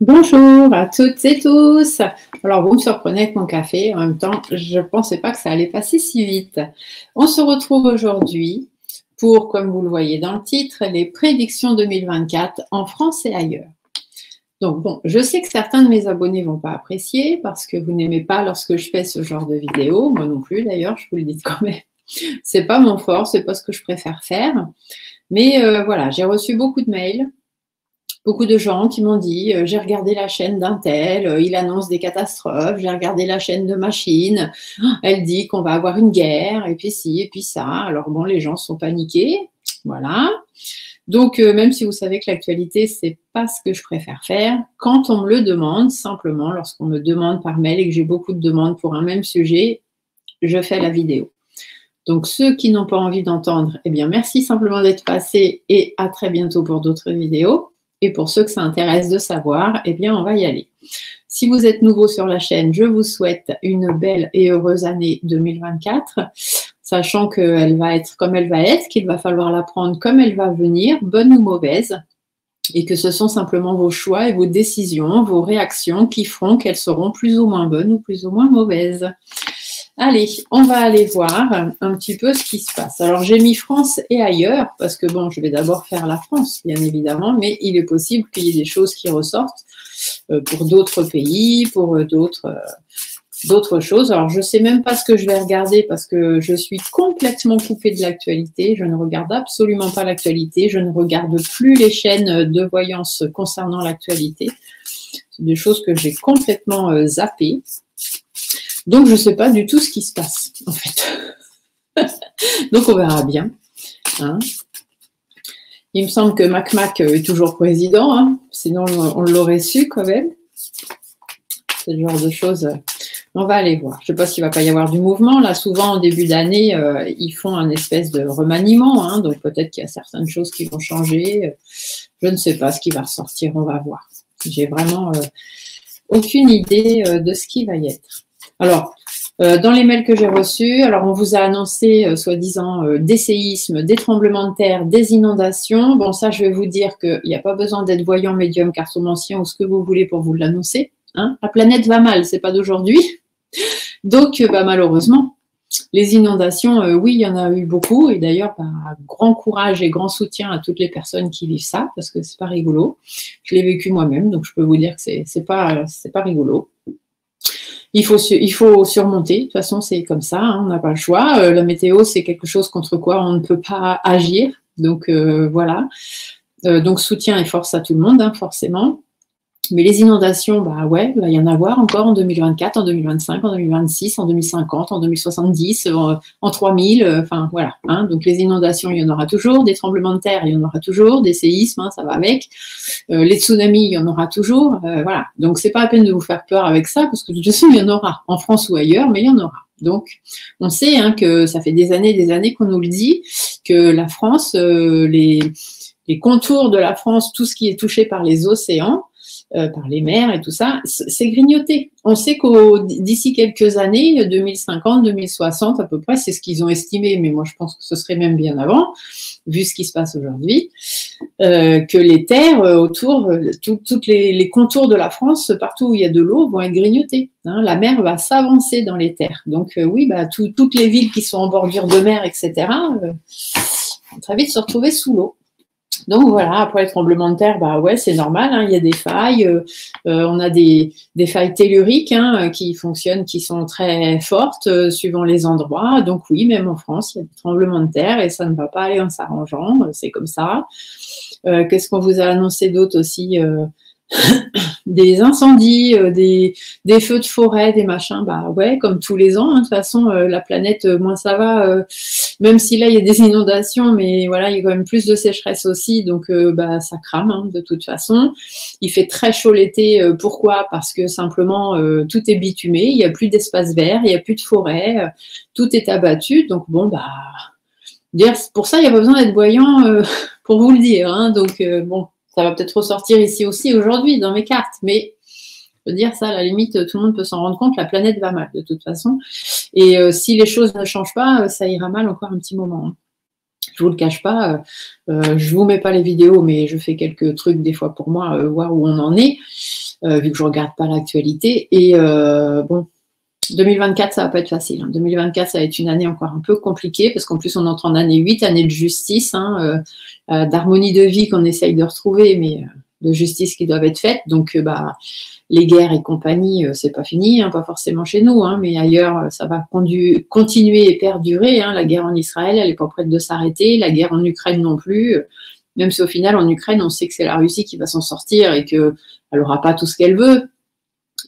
Bonjour à toutes et tous. Alors, vous me surprenez avec mon café. En même temps, je ne pensais pas que ça allait passer si vite. On se retrouve aujourd'hui pour, comme vous le voyez dans le titre, les prédictions 2024 en France et ailleurs. Donc, bon, je sais que certains de mes abonnés ne vont pas apprécier parce que vous n'aimez pas lorsque je fais ce genre de vidéo. Moi non plus, d'ailleurs, je vous le dis quand même. C'est pas mon fort, c'est pas ce que je préfère faire. Mais voilà, j'ai reçu beaucoup de mails. Beaucoup de gens qui m'ont dit j'ai regardé la chaîne d'un tel, il annonce des catastrophes, j'ai regardé la chaîne de machine, elle dit qu'on va avoir une guerre, et puis ci, et puis ça. Alors bon, les gens sont paniqués, voilà. Donc, même si vous savez que l'actualité, c'est pas ce que je préfère faire, quand on me le demande, simplement, lorsqu'on me demande par mail et que j'ai beaucoup de demandes pour un même sujet, je fais la vidéo. Donc, ceux qui n'ont pas envie d'entendre, eh bien, merci simplement d'être passés et à très bientôt pour d'autres vidéos. Et pour ceux que ça intéresse de savoir, eh bien, on va y aller. Si vous êtes nouveau sur la chaîne, je vous souhaite une belle et heureuse année 2024, sachant qu'elle va être comme elle va être, qu'il va falloir la prendre comme elle va venir, bonne ou mauvaise, et que ce sont simplement vos choix et vos décisions, vos réactions qui feront qu'elles seront plus ou moins bonnes ou plus ou moins mauvaises. Allez, on va aller voir un petit peu ce qui se passe. Alors, j'ai mis France et ailleurs, parce que bon, je vais d'abord faire la France, bien évidemment, mais il est possible qu'il y ait des choses qui ressortent pour d'autres pays, pour d'autres choses. Alors, je ne sais même pas ce que je vais regarder parce que je suis complètement coupée de l'actualité. Je ne regarde absolument pas l'actualité. Je ne regarde plus les chaînes de voyance concernant l'actualité. C'est des choses que j'ai complètement zappées. Donc, je ne sais pas du tout ce qui se passe, en fait. Donc, on verra bien. Hein. Il me semble que Mac est toujours président, hein. Sinon, on l'aurait su quand même. C'est le genre de choses. On va aller voir. Je ne sais pas s'il ne va pas y avoir du mouvement. Là, souvent, en début d'année, ils font un espèce de remaniement. Hein. Donc, peut-être qu'il y a certaines choses qui vont changer. Je ne sais pas ce qui va ressortir. On va voir. J'ai vraiment aucune idée de ce qui va y être. Alors, dans les mails que j'ai reçus, alors on vous a annoncé, soi-disant, des séismes, des tremblements de terre, des inondations. Bon, ça, je vais vous dire qu'il n'y a pas besoin d'être voyant, médium, cartomancien ou ce que vous voulez pour vous l'annoncer. Hein. La planète va mal, c'est pas d'aujourd'hui. Donc, malheureusement, les inondations, oui, il y en a eu beaucoup. Et d'ailleurs, grand courage et grand soutien à toutes les personnes qui vivent ça, parce que c'est pas rigolo. Je l'ai vécu moi-même, donc je peux vous dire que c'est pas rigolo. Il faut surmonter, de toute façon c'est comme ça, hein, on n'a pas le choix. La météo c'est quelque chose contre quoi on ne peut pas agir, donc voilà. Donc soutien et force à tout le monde, hein, forcément. Mais les inondations, ouais, il va y en avoir encore en 2024, en 2025, en 2026, en 2050, en 2070, en 3000, enfin voilà. Hein, donc les inondations, il y en aura toujours, des tremblements de terre, il y en aura toujours, des séismes, hein, ça va avec. Les tsunamis, il y en aura toujours, voilà. Donc c'est pas la peine de vous faire peur avec ça, parce que de toute façon, il y en aura, en France ou ailleurs, mais il y en aura. Donc on sait hein, que ça fait des années qu'on nous le dit, que la France, les contours de la France, tout ce qui est touché par les océans, par les mers et tout ça, c'est grignoté. On sait qu'au d'ici quelques années, 2050, 2060 à peu près, c'est ce qu'ils ont estimé, mais moi je pense que ce serait même bien avant, vu ce qui se passe aujourd'hui, que les terres autour, toutes les contours de la France, partout où il y a de l'eau, vont être grignotées. Hein. La mer va s'avancer dans les terres. Donc oui, bah, toutes les villes qui sont en bordure de mer, etc., vont très vite se retrouver sous l'eau. Donc voilà, après les tremblements de terre, bah ouais, c'est normal, hein, il y a des failles, on a des failles telluriques hein, qui fonctionnent, qui sont très fortes suivant les endroits. Donc oui, même en France, il y a des tremblements de terre et ça ne va pas aller en s'arrangeant, c'est comme ça. Qu'est-ce qu'on vous a annoncé d'autre aussi des incendies, des feux de forêt, des machins, bah ouais, comme tous les ans, hein, de toute façon, la planète, moins ça va, même si là il y a des inondations, mais voilà, il y a quand même plus de sécheresse aussi, donc bah ça crame hein, de toute façon. Il fait très chaud l'été, pourquoi? Parce que simplement tout est bitumé, il n'y a plus d'espace vert, il n'y a plus de forêt, tout est abattu, donc bon bah dire pour ça il n'y a pas besoin d'être voyant pour vous le dire, hein, donc bon. Ça va peut-être ressortir ici aussi aujourd'hui dans mes cartes, mais je veux dire ça, à la limite, tout le monde peut s'en rendre compte, la planète va mal de toute façon. Et si les choses ne changent pas, ça ira mal encore un petit moment. Hein. Je vous le cache pas, je vous mets pas les vidéos, mais je fais quelques trucs des fois pour moi, voir où on en est, vu que je regarde pas l'actualité. Et bon, 2024, ça va pas être facile. Hein. 2024, ça va être une année encore un peu compliquée parce qu'en plus, on entre en année 8, année de justice, hein, d'harmonie de vie qu'on essaye de retrouver, mais de justice qui doivent être faites. Donc, bah, les guerres et compagnie, c'est pas fini, hein, pas forcément chez nous, hein, mais ailleurs, ça va continuer et perdurer. Hein. La guerre en Israël, elle n'est pas prête de s'arrêter. La guerre en Ukraine non plus. Même si au final, en Ukraine, on sait que c'est la Russie qui va s'en sortir et qu'elle n'aura pas tout ce qu'elle veut.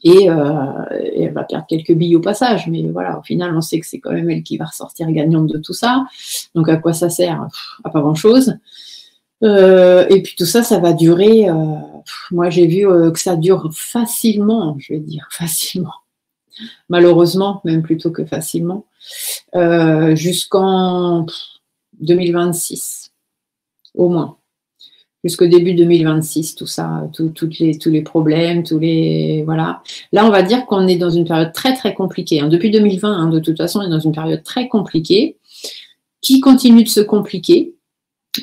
Et elle va perdre quelques billes au passage, mais voilà, au final, on sait que c'est quand même elle qui va ressortir gagnante de tout ça. Donc, à quoi ça sert? À pas grand-chose. Et puis tout ça, ça va durer. Moi, j'ai vu que ça dure facilement, je vais dire facilement. Malheureusement, même plutôt que facilement, jusqu'en 2026, au moins. Jusqu'au début 2026, tout ça, tous les problèmes, voilà. Là, on va dire qu'on est dans une période très, très compliquée. Hein. Depuis 2020, hein, de toute façon, on est dans une période très compliquée, qui continue de se compliquer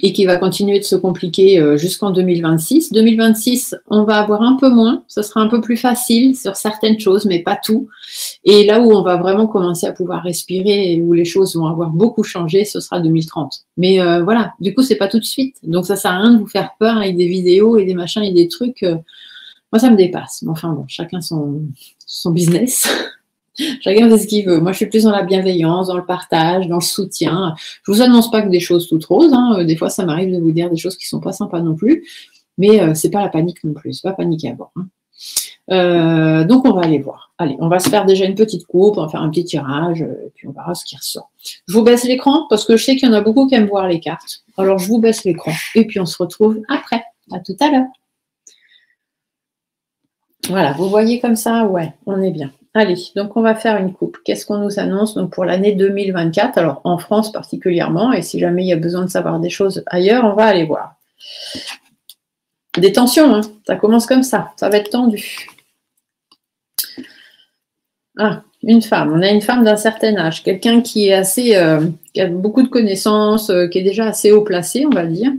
et qui va continuer de se compliquer jusqu'en 2026. 2026, on va avoir un peu moins, ce sera un peu plus facile sur certaines choses, mais pas tout. Et là où on va vraiment commencer à pouvoir respirer et où les choses vont avoir beaucoup changé, ce sera 2030. Mais voilà, du coup, c'est pas tout de suite. Donc ça sert à rien de vous faire peur avec des vidéos et des machins et des trucs. Moi, ça me dépasse. Mais enfin bon, chacun son business. Chacun fait ce qu'il veut. Moi, je suis plus dans la bienveillance, dans le partage, dans le soutien. Je vous annonce pas que des choses toutes roses. Hein. Des fois, ça m'arrive de vous dire des choses qui sont pas sympas non plus. Mais c'est pas la panique non plus. C'est pas paniquer à bord. Hein. Donc, on va aller voir. Allez, on va se faire déjà une petite coupe, on va faire un petit tirage, et puis on verra ce qui ressort. Je vous baisse l'écran parce que je sais qu'il y en a beaucoup qui aiment voir les cartes. Alors, je vous baisse l'écran et puis on se retrouve après. À tout à l'heure. Voilà, vous voyez comme ça? Ouais, on est bien. Allez, donc on va faire une coupe. Qu'est-ce qu'on nous annonce donc pour l'année 2024? Alors, en France particulièrement, et si jamais il y a besoin de savoir des choses ailleurs, on va aller voir. Des tensions, hein, ça commence comme ça va être tendu. Ah, une femme. On a une femme d'un certain âge, quelqu'un qui est assez, qui a beaucoup de connaissances, qui est déjà assez haut placé, on va le dire.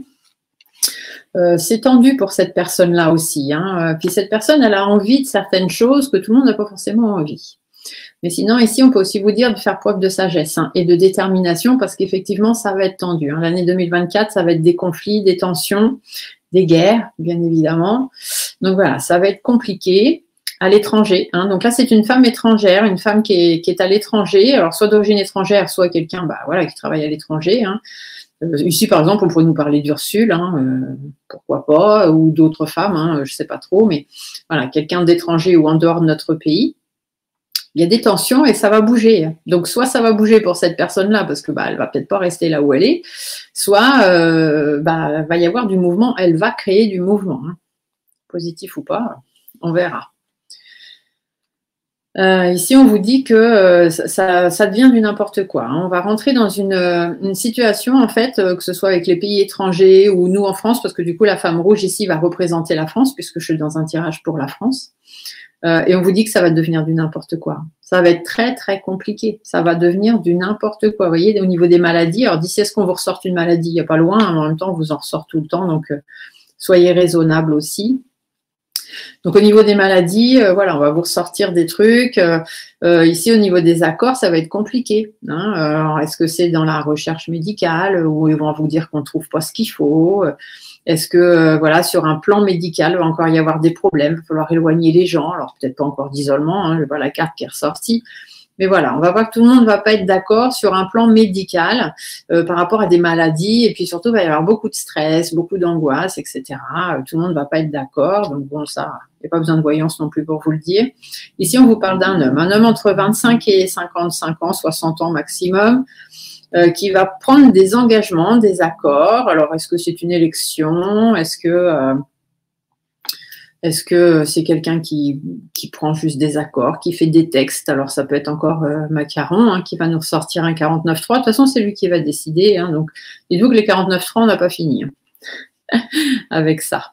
C'est tendu pour cette personne-là aussi. Hein. Puis cette personne, elle a envie de certaines choses que tout le monde n'a pas forcément envie. Mais sinon, ici, on peut aussi vous dire de faire preuve de sagesse hein, et de détermination parce qu'effectivement, ça va être tendu. Hein. L'année 2024, ça va être des conflits, des tensions, des guerres, bien évidemment. Donc voilà, ça va être compliqué à l'étranger. Hein. Donc là, c'est une femme étrangère, une femme qui est à l'étranger, alors soit d'origine étrangère, soit quelqu'un voilà, qui travaille à l'étranger. Hein. Ici, par exemple, on pourrait nous parler d'Ursule, hein, pourquoi pas, ou d'autres femmes, hein, je ne sais pas trop, mais voilà, quelqu'un d'étranger ou en dehors de notre pays. Il y a des tensions et ça va bouger. Donc, soit ça va bouger pour cette personne-là, parce que elle va peut-être pas rester là où elle est, soit va y avoir du mouvement, elle va créer du mouvement. Hein. Positif ou pas, on verra. Ici, on vous dit que ça devient du n'importe quoi. Hein. On va rentrer dans une situation, en fait, que ce soit avec les pays étrangers ou nous en France, parce que du coup, la femme rouge ici va représenter la France, puisque je suis dans un tirage pour la France. Et on vous dit que ça va devenir du n'importe quoi. Ça va être très, très compliqué. Ça va devenir du n'importe quoi. Vous voyez, au niveau des maladies, alors d'ici à ce qu'on vous ressorte une maladie, il n'y a pas loin, hein, en même temps, on vous en ressort tout le temps, donc soyez raisonnable aussi. Donc au niveau des maladies, voilà, on va vous ressortir des trucs. Ici, au niveau des accords, ça va être compliqué. Hein. Alors, est-ce que c'est dans la recherche médicale où ils vont vous dire qu'on ne trouve pas ce qu'il faut? Est-ce que, voilà, sur un plan médical, il va encore y avoir des problèmes? Il va falloir éloigner les gens. Alors peut-être pas encore d'isolement, hein, je vois la carte qui est ressortie. Mais voilà, on va voir que tout le monde ne va pas être d'accord sur un plan médical par rapport à des maladies. Et puis surtout, il va y avoir beaucoup de stress, beaucoup d'angoisse, etc. Tout le monde ne va pas être d'accord. Donc bon, ça, il n'y a pas besoin de voyance non plus pour vous le dire. Ici, on vous parle d'un homme. Un homme entre 25 et 55 ans, 60 ans maximum, qui va prendre des engagements, des accords. Alors, est-ce que c'est une élection? Est-ce que c'est quelqu'un qui prend juste des accords, qui fait des textes? Alors, ça peut être encore Macaron, hein, qui va nous ressortir un 49.3. De toute façon, c'est lui qui va décider. Hein, donc, dites-vous que les 49.3, on n'a pas fini hein, avec ça.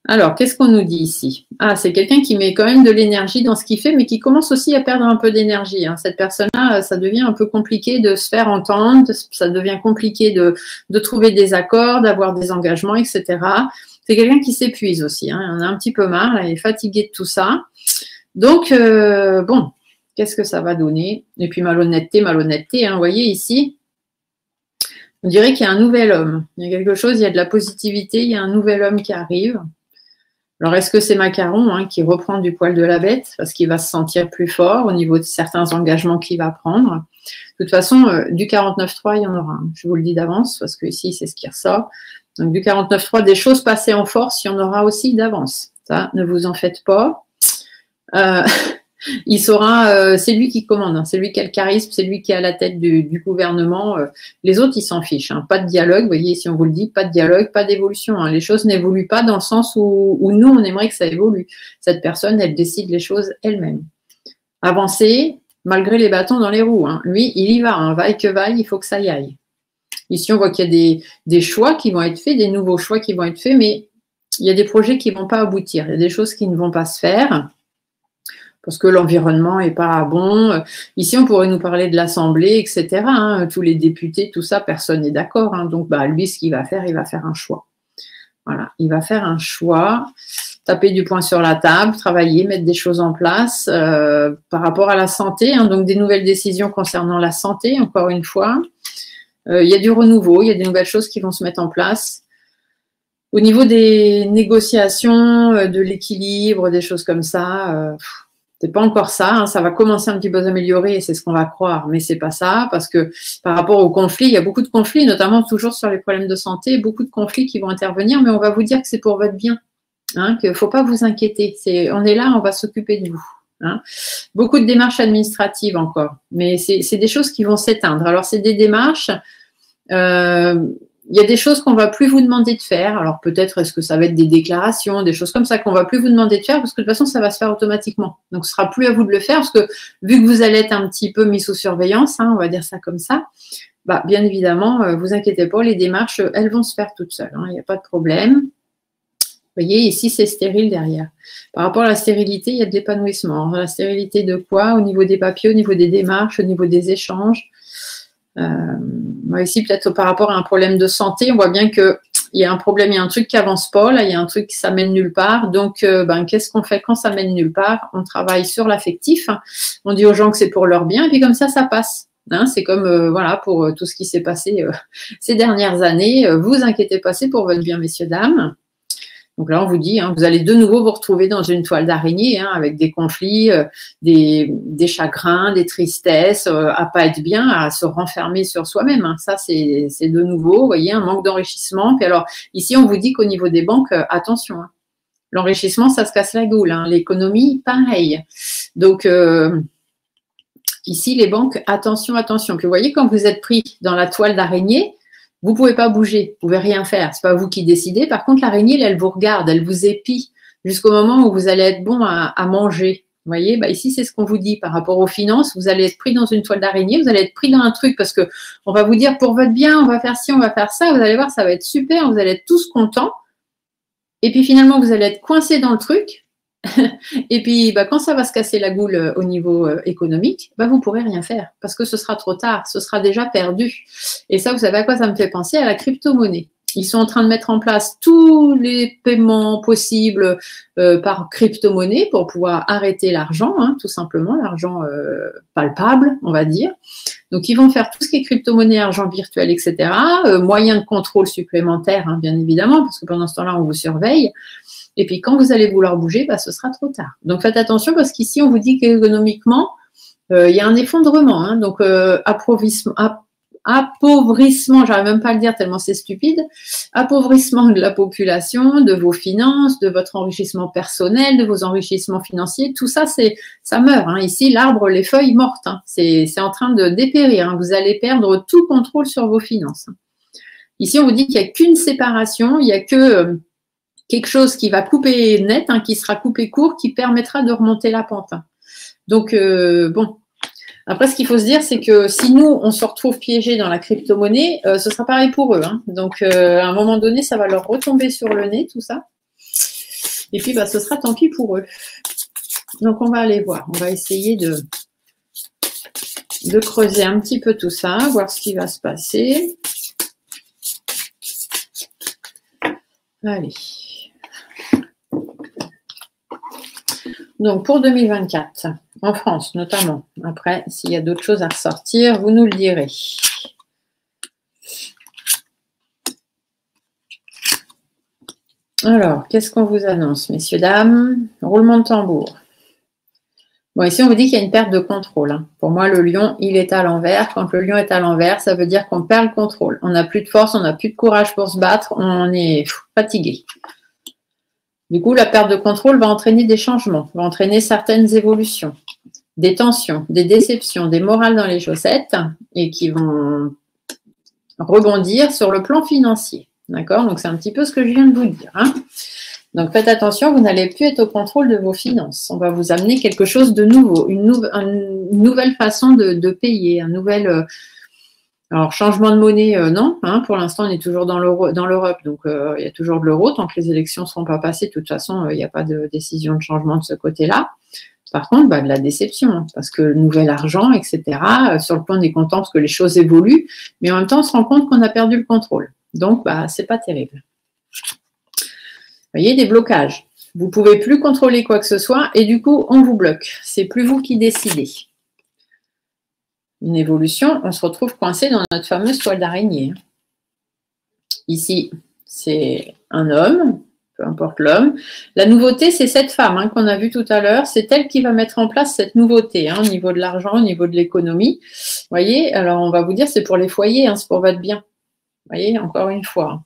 Alors, qu'est-ce qu'on nous dit ici? Ah, c'est quelqu'un qui met quand même de l'énergie dans ce qu'il fait, mais qui commence aussi à perdre un peu d'énergie. Hein. Cette personne-là, ça devient un peu compliqué de se faire entendre, ça devient compliqué de trouver des accords, d'avoir des engagements, etc. C'est quelqu'un qui s'épuise aussi. Hein. Il en a un petit peu marre, là, il est fatigué de tout ça. Donc, bon, qu'est-ce que ça va donner? Et puis, malhonnêteté, hein, vous voyez ici, on dirait qu'il y a un nouvel homme. Il y a quelque chose, il y a de la positivité, il y a un nouvel homme qui arrive. Alors, est-ce que c'est Macaron hein, qui reprend du poil de la bête parce qu'il va se sentir plus fort au niveau de certains engagements qu'il va prendre? De toute façon, du 49.3, il y en aura. Hein. Je vous le dis d'avance parce que ici, c'est ce qui ressort. Donc, du 49.3, des choses passées en force, il y en aura aussi d'avance. Ça, ne vous en faites pas. Il saura, c'est lui qui commande, hein, c'est lui qui a le charisme, c'est lui qui est à la tête du gouvernement. Les autres, ils s'en fichent. Hein, pas de dialogue, vous voyez, si on vous le dit, pas de dialogue, pas d'évolution. Hein, les choses n'évoluent pas dans le sens où nous, on aimerait que ça évolue. Cette personne, elle décide les choses elle-même. Avancer, malgré les bâtons dans les roues. Hein. Lui, il y va, hein, vaille que vaille, il faut que ça y aille. Ici, on voit qu'il y a des choix qui vont être faits, des nouveaux choix qui vont être faits, mais il y a des projets qui ne vont pas aboutir. Il y a des choses qui ne vont pas se faire. Parce que l'environnement n'est pas bon. Ici, on pourrait nous parler de l'Assemblée, etc. Hein, tous les députés, tout ça, personne n'est d'accord. Hein, donc, bah, lui, ce qu'il va faire, il va faire un choix. Voilà, il va faire un choix, taper du poing sur la table, travailler, mettre des choses en place par rapport à la santé. Hein, donc, des nouvelles décisions concernant la santé, encore une fois. Il y a du renouveau, il y a des nouvelles choses qui vont se mettre en place. Au niveau des négociations, de l'équilibre, des choses comme ça, c'est pas encore ça, hein, ça va commencer un petit peu à s'améliorer et c'est ce qu'on va croire, mais c'est pas ça parce que par rapport aux conflits, il y a beaucoup de conflits, notamment toujours sur les problèmes de santé, beaucoup de conflits qui vont intervenir, mais on va vous dire que c'est pour votre bien, hein, qu'il ne faut pas vous inquiéter. On est là, on va s'occuper de vous. Hein. Beaucoup de démarches administratives encore, mais c'est des choses qui vont s'éteindre. Alors c'est des démarches. Il y a des choses qu'on ne va plus vous demander de faire. Alors peut-être est-ce que ça va être des déclarations, des choses comme ça qu'on ne va plus vous demander de faire parce que de toute façon, ça va se faire automatiquement. Donc, ce ne sera plus à vous de le faire parce que vu que vous allez être un petit peu mis sous surveillance, hein, on va dire ça comme ça, bah, bien évidemment, vous inquiétez pas, les démarches, elles vont se faire toutes seules. Hein, il n'y a pas de problème. Vous voyez, ici, c'est stérile derrière. Par rapport à la stérilité, il y a de l'épanouissement. La stérilité de quoi? Au niveau des papiers, au niveau des démarches, au niveau des échanges. Ici, peut-être par rapport à un problème de santé, on voit bien qu'il y a un problème, il y a un truc qui avance pas, là, il y a un truc qui s'amène nulle part. Donc, qu'est-ce qu'on fait quand ça mène nulle part? On travaille sur l'affectif. On dit aux gens que c'est pour leur bien, et puis comme ça passe. Hein, c'est comme, voilà, pour tout ce qui s'est passé ces dernières années. Vous inquiétez pas, c'est pour votre bien, messieurs, dames. Donc là, on vous dit, hein, vous allez de nouveau vous retrouver dans une toile d'araignée hein, avec des conflits, des chagrins, des tristesses, à pas être bien, à se renfermer sur soi-même. Hein. Ça, c'est de nouveau, vous voyez, un manque d'enrichissement. Puis alors, ici, on vous dit qu'au niveau des banques, attention, hein, l'enrichissement, ça se casse la gueule. Hein. L'économie, pareil. Donc, ici, les banques, attention, attention. Puis vous voyez, quand vous êtes pris dans la toile d'araignée, vous ne pouvez pas bouger, vous ne pouvez rien faire. Ce n'est pas vous qui décidez. Par contre, l'araignée, elle vous regarde, elle vous épie jusqu'au moment où vous allez être bon à manger. Vous voyez, bah ici, c'est ce qu'on vous dit par rapport aux finances. Vous allez être pris dans une toile d'araignée, vous allez être pris dans un truc parce que on va vous dire pour votre bien, on va faire ci, on va faire ça. Vous allez voir, ça va être super, vous allez être tous contents. Et puis finalement, vous allez être coincé dans le truc Et puis, quand ça va se casser la goule au niveau économique, vous ne pourrez rien faire parce que ce sera trop tard, ce sera déjà perdu. Et ça, vous savez à quoi ça me fait penser? À la crypto-monnaie. Ils sont en train de mettre en place tous les paiements possibles par crypto-monnaie pour pouvoir arrêter l'argent, tout simplement, l'argent palpable, on va dire. Donc, ils vont faire tout ce qui est crypto-monnaie, argent virtuel, etc. Moyens de contrôle supplémentaires, bien évidemment, parce que pendant ce temps-là, on vous surveille. Et puis, quand vous allez vouloir bouger, ce sera trop tard. Donc, faites attention parce qu'ici, on vous dit qu'économiquement, il y a un effondrement. Donc, appauvrissement, j'arrive même pas à le dire tellement c'est stupide, appauvrissement de la population, de vos finances, de votre enrichissement personnel, de vos enrichissements financiers, tout ça, ça meurt. Ici, l'arbre, les feuilles mortes, c'est en train de dépérir. Vous allez perdre tout contrôle sur vos finances. Ici, on vous dit qu'il n'y a qu'une séparation, il n'y a que quelque chose qui va couper net, qui sera coupé court, qui permettra de remonter la pente. Donc, bon. Après, ce qu'il faut se dire, c'est que si nous, on se retrouve piégés dans la crypto-monnaie, ce sera pareil pour eux. Donc, à un moment donné, ça va leur retomber sur le nez, tout ça. Et puis, ce sera tant pis pour eux. Donc, on va aller voir. On va essayer de creuser un petit peu tout ça, voir ce qui va se passer. Allez. Donc, pour 2024, en France notamment. Après, s'il y a d'autres choses à ressortir, vous nous le direz. Alors, qu'est-ce qu'on vous annonce, messieurs, dames? Roulement de tambour. Bon, ici, on vous dit qu'il y a une perte de contrôle. Pour moi, le lion, il est à l'envers. Quand le lion est à l'envers, ça veut dire qu'on perd le contrôle. On n'a plus de force, on n'a plus de courage pour se battre, on est fatigué. Du coup, la perte de contrôle va entraîner des changements, va entraîner certaines évolutions, des tensions, des déceptions, des morales dans les chaussettes et qui vont rebondir sur le plan financier. D'accord? Donc, c'est un petit peu ce que je viens de vous dire. Donc, faites attention, vous n'allez plus être au contrôle de vos finances. On va vous amener quelque chose de nouveau, une nouvelle façon de payer, un nouvel... alors, changement de monnaie, non. Pour l'instant, on est toujours dans l'Europe, donc il y a toujours de l'euro. Tant que les élections ne seront pas passées, de toute façon, il n'y a pas de décision de changement de ce côté-là. Par contre, de la déception, parce que le nouvel argent, etc., sur le plan des comptants, parce que les choses évoluent, mais en même temps, on se rend compte qu'on a perdu le contrôle. Donc, c'est pas terrible. Vous voyez, des blocages. Vous ne pouvez plus contrôler quoi que ce soit, et du coup, on vous bloque. C'est plus vous qui décidez. Une évolution, on se retrouve coincé dans notre fameuse toile d'araignée. Ici, c'est un homme, peu importe l'homme. La nouveauté, c'est cette femme qu'on a vue tout à l'heure. C'est elle qui va mettre en place cette nouveauté au niveau de l'argent, au niveau de l'économie. Vous voyez, alors on va vous dire, c'est pour les foyers, c'est pour votre bien. Vous voyez, encore une fois.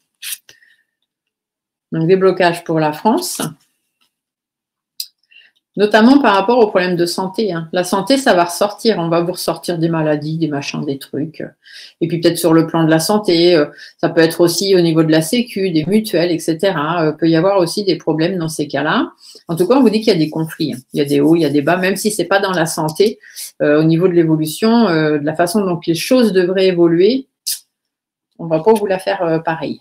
Donc, des blocages pour la France. Notamment par rapport aux problèmes de santé. La santé, ça va ressortir. On va vous ressortir des maladies, des machins, des trucs. Et puis peut-être sur le plan de la santé, ça peut être aussi au niveau de la sécu, des mutuelles, etc. Il peut y avoir aussi des problèmes dans ces cas-là. En tout cas, on vous dit qu'il y a des conflits. Il y a des hauts, il y a des bas, même si ce n'est pas dans la santé. Au niveau de l'évolution, de la façon dont les choses devraient évoluer, on ne va pas vous la faire pareil.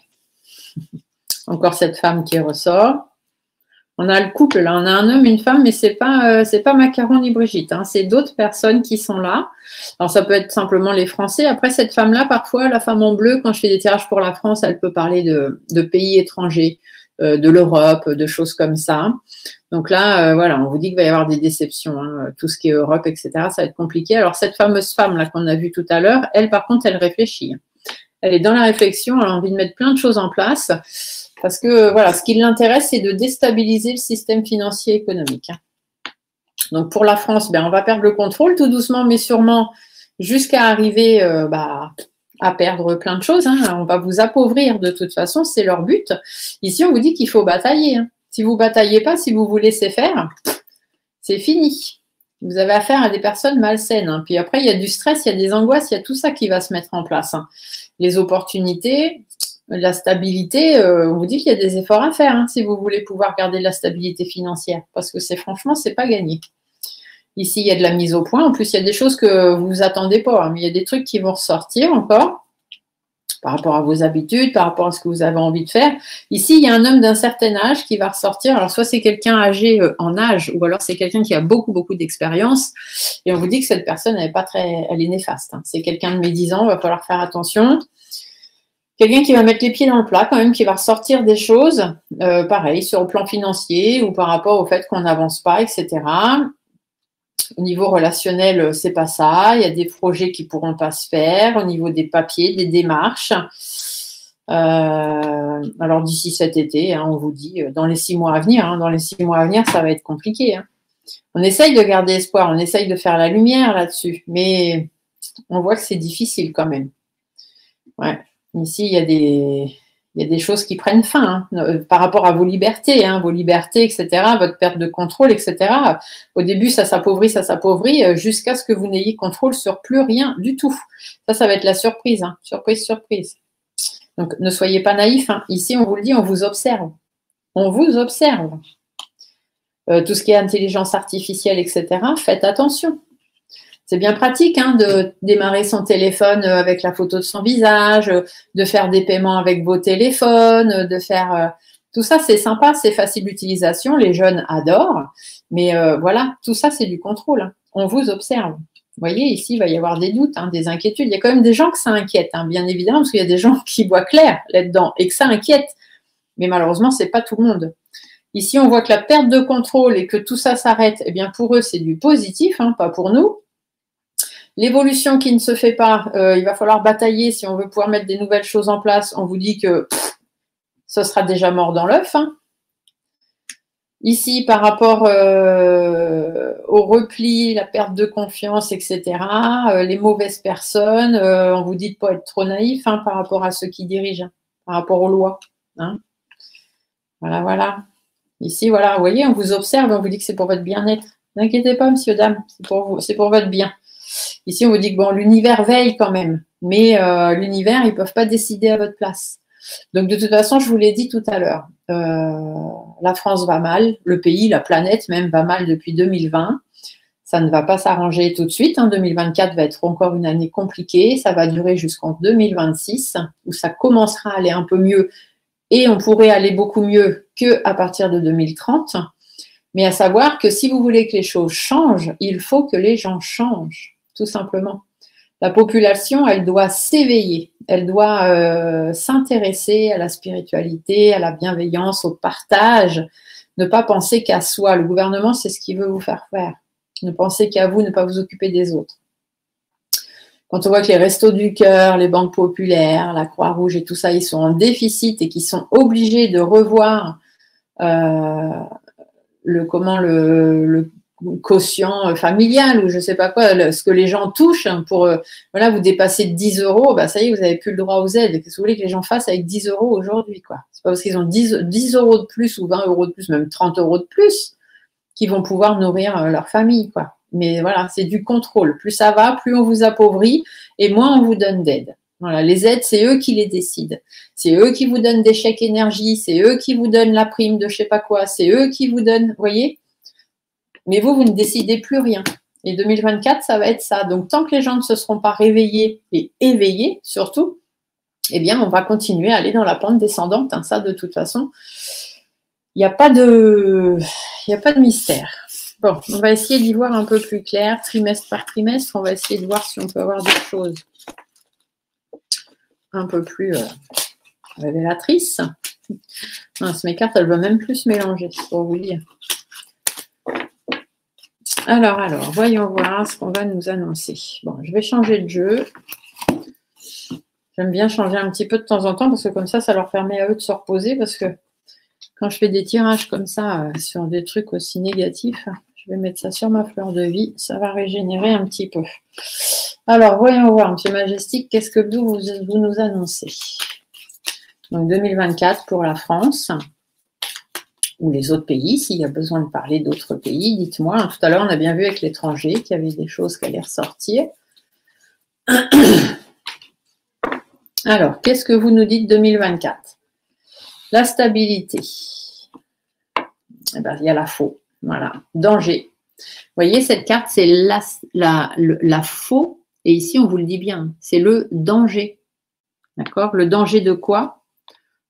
Encore cette femme qui ressort. On a le couple, là, on a un homme, une femme, mais c'est pas Macaron ni Brigitte, c'est d'autres personnes qui sont là. Alors, ça peut être simplement les Français. Après, cette femme-là, parfois, la femme en bleu, quand je fais des tirages pour la France, elle peut parler de pays étrangers, de l'Europe, de choses comme ça. Donc là, voilà, on vous dit qu'il va y avoir des déceptions, tout ce qui est Europe, etc., ça va être compliqué. Alors, cette fameuse femme, là, qu'on a vue tout à l'heure, elle, par contre, elle réfléchit. Elle est dans la réflexion, elle a envie de mettre plein de choses en place. Parce que voilà, ce qui l'intéresse, c'est de déstabiliser le système financier et économique. Donc pour la France, on va perdre le contrôle tout doucement, mais sûrement jusqu'à arriver à perdre plein de choses. On va vous appauvrir de toute façon, c'est leur but. Ici, on vous dit qu'il faut batailler. Si vous ne bataillez pas, si vous vous laissez faire, c'est fini. Vous avez affaire à des personnes malsaines. Puis après, il y a du stress, il y a des angoisses, il y a tout ça qui va se mettre en place. Les opportunités, la stabilité, on vous dit qu'il y a des efforts à faire si vous voulez pouvoir garder de la stabilité financière, parce que franchement, c'est pas gagné. Ici, il y a de la mise au point. En plus, il y a des choses que vous attendez pas, mais il y a des trucs qui vont ressortir encore par rapport à vos habitudes, par rapport à ce que vous avez envie de faire. Ici, il y a un homme d'un certain âge qui va ressortir. Alors, soit c'est quelqu'un âgé en âge, ou alors c'est quelqu'un qui a beaucoup, beaucoup d'expérience. Et on vous dit que cette personne, elle est néfaste. Hein. C'est quelqu'un de médisant, il va falloir faire attention. Quelqu'un qui va mettre les pieds dans le plat quand même, qui va ressortir des choses, pareil, sur le plan financier ou par rapport au fait qu'on n'avance pas, etc. Au niveau relationnel, c'est pas ça. Il y a des projets qui pourront pas se faire. Au niveau des papiers, des démarches. Alors d'ici cet été, hein, on vous dit, dans les 6 mois à venir, hein, ça va être compliqué. Hein. On essaye de garder espoir, on essaye de faire la lumière là-dessus, mais on voit que c'est difficile quand même. Ouais. Ici, il y a des choses qui prennent fin hein, par rapport à vos libertés, etc., votre perte de contrôle, etc. Au début, ça s'appauvrit jusqu'à ce que vous n'ayez contrôle sur plus rien du tout. Ça va être la surprise, hein, surprise. Donc, ne soyez pas naïfs. Hein. Ici, on vous le dit, on vous observe. On vous observe. Tout ce qui est intelligence artificielle, etc., faites attention. C'est bien pratique hein, de démarrer son téléphone avec la photo de son visage, de faire des paiements avec vos téléphones, de faire… tout ça, c'est sympa, c'est facile d'utilisation, les jeunes adorent. Mais voilà, tout ça, c'est du contrôle. Hein. On vous observe. Vous voyez, ici, il va y avoir des doutes, hein, des inquiétudes. Il y a quand même des gens que ça inquiète, hein, bien évidemment, parce qu'il y a des gens qui voient clair là-dedans et que ça inquiète. Mais malheureusement, ce n'est pas tout le monde. Ici, on voit que la perte de contrôle et que tout ça s'arrête, eh bien, pour eux, c'est du positif, hein, pas pour nous. L'évolution qui ne se fait pas, il va falloir batailler si on veut pouvoir mettre des nouvelles choses en place. On vous dit que ce sera déjà mort dans l'œuf. Hein. Ici, par rapport au repli, la perte de confiance, etc., les mauvaises personnes, on vous dit de ne pas être trop naïf hein, par rapport à ceux qui dirigent, hein, par rapport aux lois. Hein. Voilà. Ici, voilà, vous voyez, on vous observe, on vous dit que c'est pour votre bien-être. N'inquiétez pas, monsieur, dame, c'est pour votre bien. Ici, on vous dit que bon, l'univers veille quand même, mais l'univers, ils ne peuvent pas décider à votre place. Donc, de toute façon, je vous l'ai dit tout à l'heure, la France va mal, le pays, la planète même va mal depuis 2020. Ça ne va pas s'arranger tout de suite. Hein. 2024 va être encore une année compliquée. Ça va durer jusqu'en 2026, où ça commencera à aller un peu mieux et on pourrait aller beaucoup mieux qu'à partir de 2030. Mais à savoir que si vous voulez que les choses changent, il faut que les gens changent, tout simplement. La population, elle doit s'éveiller, elle doit s'intéresser à la spiritualité, à la bienveillance, au partage, ne pas penser qu'à soi. Le gouvernement, c'est ce qu'il veut vous faire faire. Ne pensez qu'à vous, ne pas vous occuper des autres. Quand on voit que les Restos du Cœur, les banques populaires, la Croix-Rouge et tout ça, ils sont en déficit et qu'ils sont obligés de revoir le quotient familial ou je ne sais pas quoi, ce que les gens touchent pour voilà, vous dépasser de 10 euros, bah ça y est, vous n'avez plus le droit aux aides. Qu'est-ce que vous voulez que les gens fassent avec 10 euros aujourd'hui, quoi? C'est pas parce qu'ils ont 10 euros de plus ou 20 euros de plus, même 30 euros de plus, qu'ils vont pouvoir nourrir leur famille, quoi. Mais voilà, c'est du contrôle. Plus ça va, plus on vous appauvrit et moins on vous donne d'aide. Voilà, les aides, c'est eux qui les décident. C'est eux qui vous donnent des chèques énergie, c'est eux qui vous donnent la prime de je sais pas quoi, c'est eux qui vous donnent, vous voyez. Mais vous ne décidez plus rien. Et 2024, ça va être ça. Donc, tant que les gens ne se seront pas réveillés et éveillés, surtout, eh bien, on va continuer à aller dans la pente descendante. Hein. Ça, de toute façon, il n'y a pas de mystère. Bon, on va essayer d'y voir un peu plus clair, trimestre par trimestre. On va essayer de voir si on peut avoir des choses un peu plus révélatrices. Mince, mes cartes, elles ne veulent même plus se mélanger, pour vous dire. Alors, voyons voir ce qu'on va nous annoncer. Bon, je vais changer de jeu. J'aime bien changer un petit peu de temps en temps parce que comme ça leur permet à eux de se reposer parce que quand je fais des tirages comme ça sur des trucs aussi négatifs, je vais mettre ça sur ma fleur de vie. Ça va régénérer un petit peu. Alors, voyons voir, Monsieur Majestic, qu'est-ce que vous nous annoncez? Donc, 2024 pour la France. Ou les autres pays, s'il y a besoin de parler d'autres pays, dites-moi. Tout à l'heure, on a bien vu avec l'étranger qu'il y avait des choses qui allaient ressortir. Alors, qu'est-ce que vous nous dites 2024? La stabilité. Eh ben, il y a la faux. Voilà. Danger. Vous voyez, cette carte, c'est la faux. Et ici, on vous le dit bien, c'est le danger. D'accord? Le danger de quoi?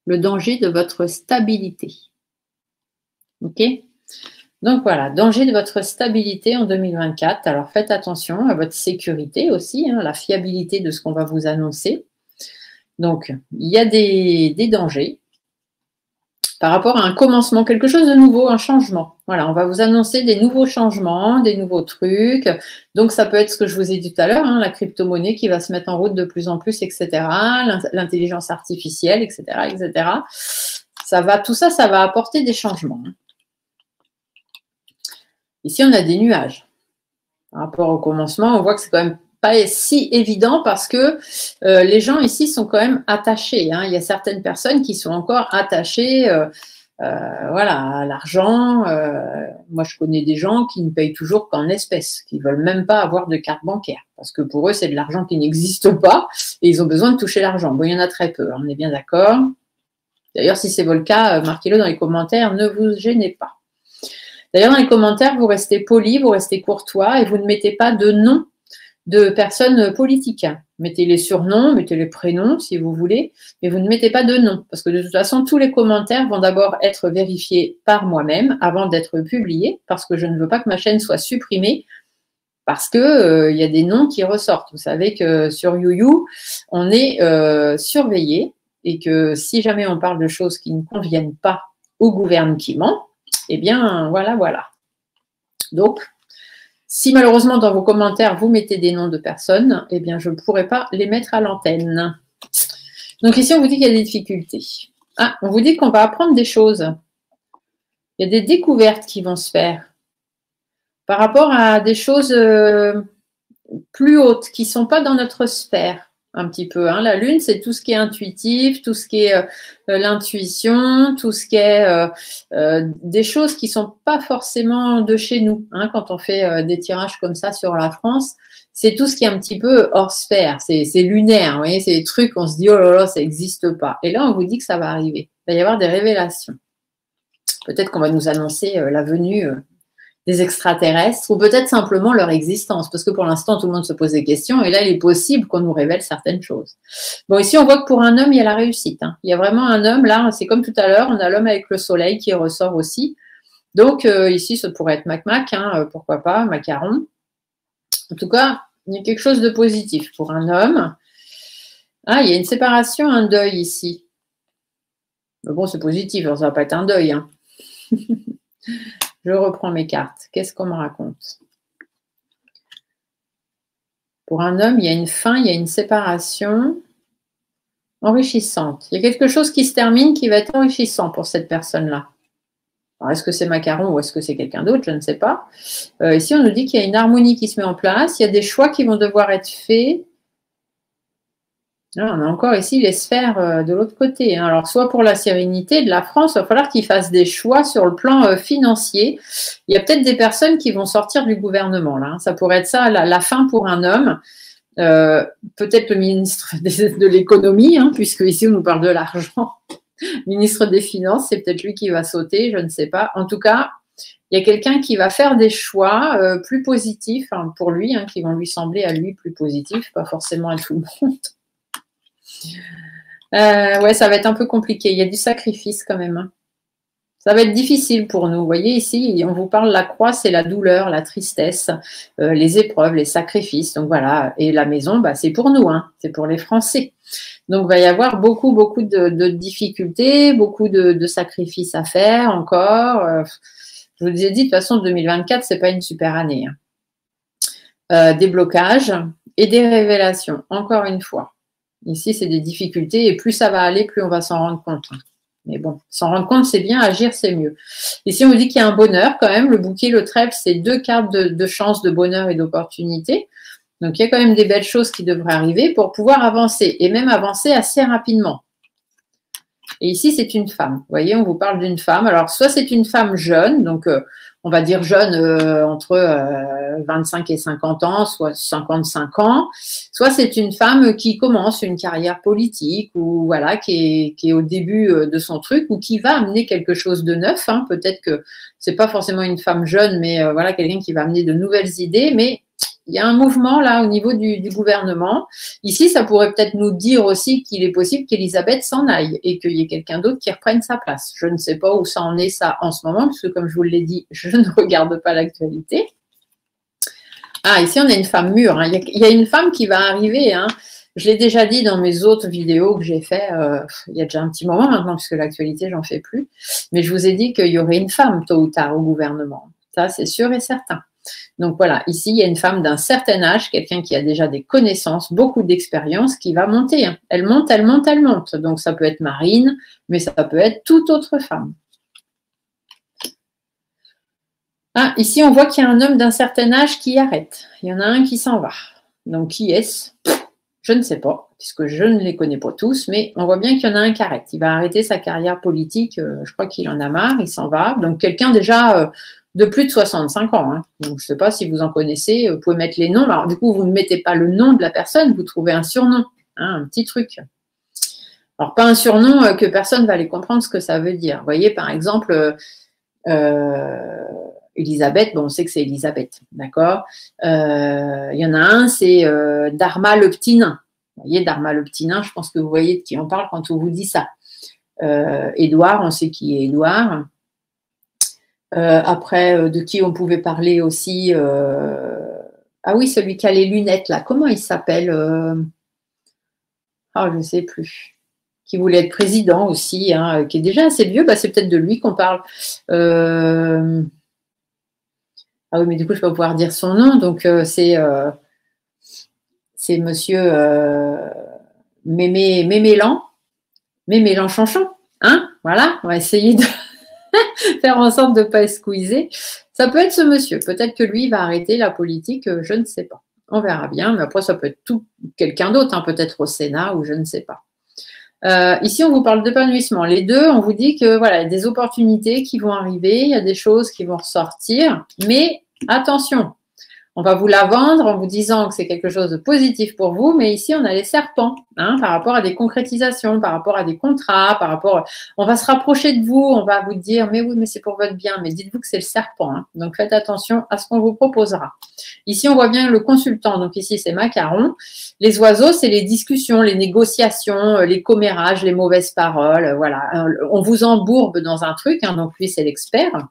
Le danger de votre stabilité. Ok? Donc voilà, danger de votre stabilité en 2024. Alors faites attention à votre sécurité aussi, hein, la fiabilité de ce qu'on va vous annoncer. Donc, il y a des dangers par rapport à un commencement, quelque chose de nouveau, un changement. Voilà, on va vous annoncer des nouveaux changements, des nouveaux trucs. Donc, ça peut être ce que je vous ai dit tout à l'heure, hein, la crypto-monnaie qui va se mettre en route de plus en plus, etc. L'intelligence artificielle, etc., etc. Tout ça, ça va apporter des changements. Ici, on a des nuages. Par rapport au commencement, on voit que c'est quand même pas si évident parce que les gens ici sont quand même attachés. Hein. Il y a certaines personnes qui sont encore attachées voilà, à l'argent. Moi, je connais des gens qui ne payent toujours qu'en espèces, qui ne veulent même pas avoir de carte bancaire parce que pour eux, c'est de l'argent qui n'existe pas et ils ont besoin de toucher l'argent. Bon, il y en a très peu, on est bien d'accord. D'ailleurs, si c'est votre cas, marquez-le dans les commentaires, ne vous gênez pas. D'ailleurs, dans les commentaires, vous restez poli, vous restez courtois et vous ne mettez pas de nom de personnes politiques. Mettez les surnoms, mettez les prénoms si vous voulez, mais vous ne mettez pas de nom parce que de toute façon, tous les commentaires vont d'abord être vérifiés par moi-même avant d'être publiés parce que je ne veux pas que ma chaîne soit supprimée parce que y a des noms qui ressortent. Vous savez que sur YouYou, on est surveillé et que si jamais on parle de choses qui ne conviennent pas au gouvernement, eh bien, voilà. Donc, si malheureusement dans vos commentaires, vous mettez des noms de personnes, eh bien, je ne pourrai pas les mettre à l'antenne. Donc ici, on vous dit qu'il y a des difficultés. Ah, on vous dit qu'on va apprendre des choses. Il y a des découvertes qui vont se faire par rapport à des choses plus hautes qui ne sont pas dans notre sphère. Un petit peu. Hein. La lune, c'est tout ce qui est intuitif, tout ce qui est l'intuition, tout ce qui est des choses qui ne sont pas forcément de chez nous. Hein. Quand on fait des tirages comme ça sur la France, c'est tout ce qui est un petit peu hors sphère, c'est lunaire. Vous voyez, c'est des trucs, on se dit, oh là là, ça n'existe pas. Et là, on vous dit que ça va arriver. Il va y avoir des révélations. Peut-être qu'on va nous annoncer la venue des extraterrestres ou peut-être simplement leur existence, parce que pour l'instant, tout le monde se pose des questions et là, il est possible qu'on nous révèle certaines choses. Bon, ici, on voit que pour un homme, il y a la réussite. Hein. Il y a vraiment un homme, là, c'est comme tout à l'heure, on a l'homme avec le soleil qui ressort aussi. Donc, ici, ça pourrait être Mac, hein, pourquoi pas, macaron. En tout cas, il y a quelque chose de positif pour un homme. Ah, il y a une séparation, un deuil ici. Mais bon, c'est positif, alors ça ne va pas être un deuil. Hein. Je reprends mes cartes. Qu'est-ce qu'on me raconte? Pour un homme, il y a une fin, il y a une séparation enrichissante. Il y a quelque chose qui se termine qui va être enrichissant pour cette personne-là. Alors, est-ce que c'est Macaron ou est-ce que c'est quelqu'un d'autre? Je ne sais pas. Ici, on nous dit qu'il y a une harmonie qui se met en place. Il y a des choix qui vont devoir être faits. Là, on a encore ici les sphères de l'autre côté. Hein. Alors, soit pour la sérénité de la France, il va falloir qu'ils fassent des choix sur le plan financier. Il y a peut-être des personnes qui vont sortir du gouvernement. Là. Ça pourrait être ça, la fin pour un homme. Peut-être le ministre de l'économie, hein, puisque ici, on nous parle de l'argent. Ministre des Finances, c'est peut-être lui qui va sauter, je ne sais pas. En tout cas, il y a quelqu'un qui va faire des choix plus positifs hein, pour lui, hein, qui vont lui sembler à lui plus positifs, pas forcément à tout le monde. Ouais, ça va être un peu compliqué. Il y a du sacrifice quand même. Hein. Ça va être difficile pour nous. Vous voyez ici, on vous parle de la croix, c'est la douleur, la tristesse, les épreuves, les sacrifices. Donc voilà. Et la maison, bah, c'est pour nous, hein. C'est pour les Français. Donc il va y avoir beaucoup de difficultés, beaucoup de sacrifices à faire encore. Je vous ai dit, de toute façon, 2024, c'est pas une super année. Hein. Des blocages et des révélations, encore une fois. Ici, c'est des difficultés et plus ça va aller, plus on va s'en rendre compte. Mais bon, s'en rendre compte, c'est bien, agir, c'est mieux. Ici, on vous dit qu'il y a un bonheur quand même. Le bouquet, le trèfle, c'est 2 cartes de chance, de bonheur et d'opportunité. Donc, il y a quand même des belles choses qui devraient arriver pour pouvoir avancer et même avancer assez rapidement. Et ici, c'est une femme. Vous voyez, on vous parle d'une femme. Alors, soit c'est une femme jeune, donc on va dire jeune entre 25 et 50 ans, soit 55 ans, soit c'est une femme qui commence une carrière politique ou voilà, qui est au début de son truc ou qui va amener quelque chose de neuf. Peut-être que c'est pas forcément une femme jeune, mais voilà, quelqu'un qui va amener de nouvelles idées, mais il y a un mouvement là au niveau du gouvernement. Ici, ça pourrait peut-être nous dire aussi qu'il est possible qu'Elisabeth s'en aille et qu'il y ait quelqu'un d'autre qui reprenne sa place. Je ne sais pas où ça en est ça en ce moment, parce que comme je vous l'ai dit, je ne regarde pas l'actualité. Ah, ici, on a une femme mûre. Hein. Il y a une femme qui va arriver. Hein. Je l'ai déjà dit dans mes autres vidéos que j'ai fait, il y a déjà un petit moment maintenant, puisque l'actualité, j'en fais plus. Mais je vous ai dit qu'il y aurait une femme tôt ou tard au gouvernement. Ça, c'est sûr et certain. Donc voilà, ici, il y a une femme d'un certain âge, quelqu'un qui a déjà des connaissances, beaucoup d'expérience, qui va monter. Hein. Elle monte, elle monte, elle monte. Donc ça peut être Marine, mais ça peut être toute autre femme. Ah, ici, on voit qu'il y a un homme d'un certain âge qui arrête. Il y en a un qui s'en va. Donc, qui est-ce? Je ne sais pas, puisque je ne les connais pas tous, mais on voit bien qu'il y en a un qui arrête. Il va arrêter sa carrière politique. Je crois qu'il en a marre, il s'en va. Donc, quelqu'un déjà de plus de 65 ans. Hein. Donc, je ne sais pas si vous en connaissez. Vous pouvez mettre les noms. Alors, du coup, vous ne mettez pas le nom de la personne, vous trouvez un surnom, hein, un petit truc. Alors, pas un surnom que personne ne va aller comprendre ce que ça veut dire. Vous voyez, par exemple... Elisabeth, bon, on sait que c'est Elisabeth, d'accord. Il y en a un, c'est Dharma le Ptinin. Vous voyez, Dharma le Ptinin, je pense que vous voyez de qui on parle quand on vous dit ça. Édouard, on sait qui est Édouard. Après, de qui on pouvait parler aussi. Ah oui, celui qui a les lunettes, là. Comment il s'appelle Ah, je ne sais plus. Qui voulait être président aussi, hein, qui est déjà assez vieux. Bah, c'est peut-être de lui qu'on parle. Ah oui, mais du coup, je ne vais pas pouvoir dire son nom. Donc, c'est monsieur Mémélan Chanchon. Hein, voilà, on va essayer de faire en sorte de ne pas être squeezer. Ça peut être ce monsieur. Peut-être que lui va arrêter la politique, je ne sais pas. On verra bien. Mais après, ça peut être quelqu'un d'autre, hein, peut-être au Sénat ou je ne sais pas. Ici, on vous parle d'épanouissement. Les deux, on vous dit que voilà, il y a des opportunités qui vont arriver, il y a des choses qui vont ressortir, mais attention, on va vous la vendre en vous disant que c'est quelque chose de positif pour vous, mais ici, on a les serpents, hein, par rapport à des concrétisations, par rapport à des contrats, par rapport... On va se rapprocher de vous, on va vous dire, mais oui, mais c'est pour votre bien, mais dites-vous que c'est le serpent. Hein. Donc, faites attention à ce qu'on vous proposera. Ici, on voit bien le consultant. Donc, ici, c'est Macaron. Les oiseaux, c'est les discussions, les négociations, les commérages, les mauvaises paroles. Voilà. On vous embourbe dans un truc. Hein, donc, lui, c'est l'expert.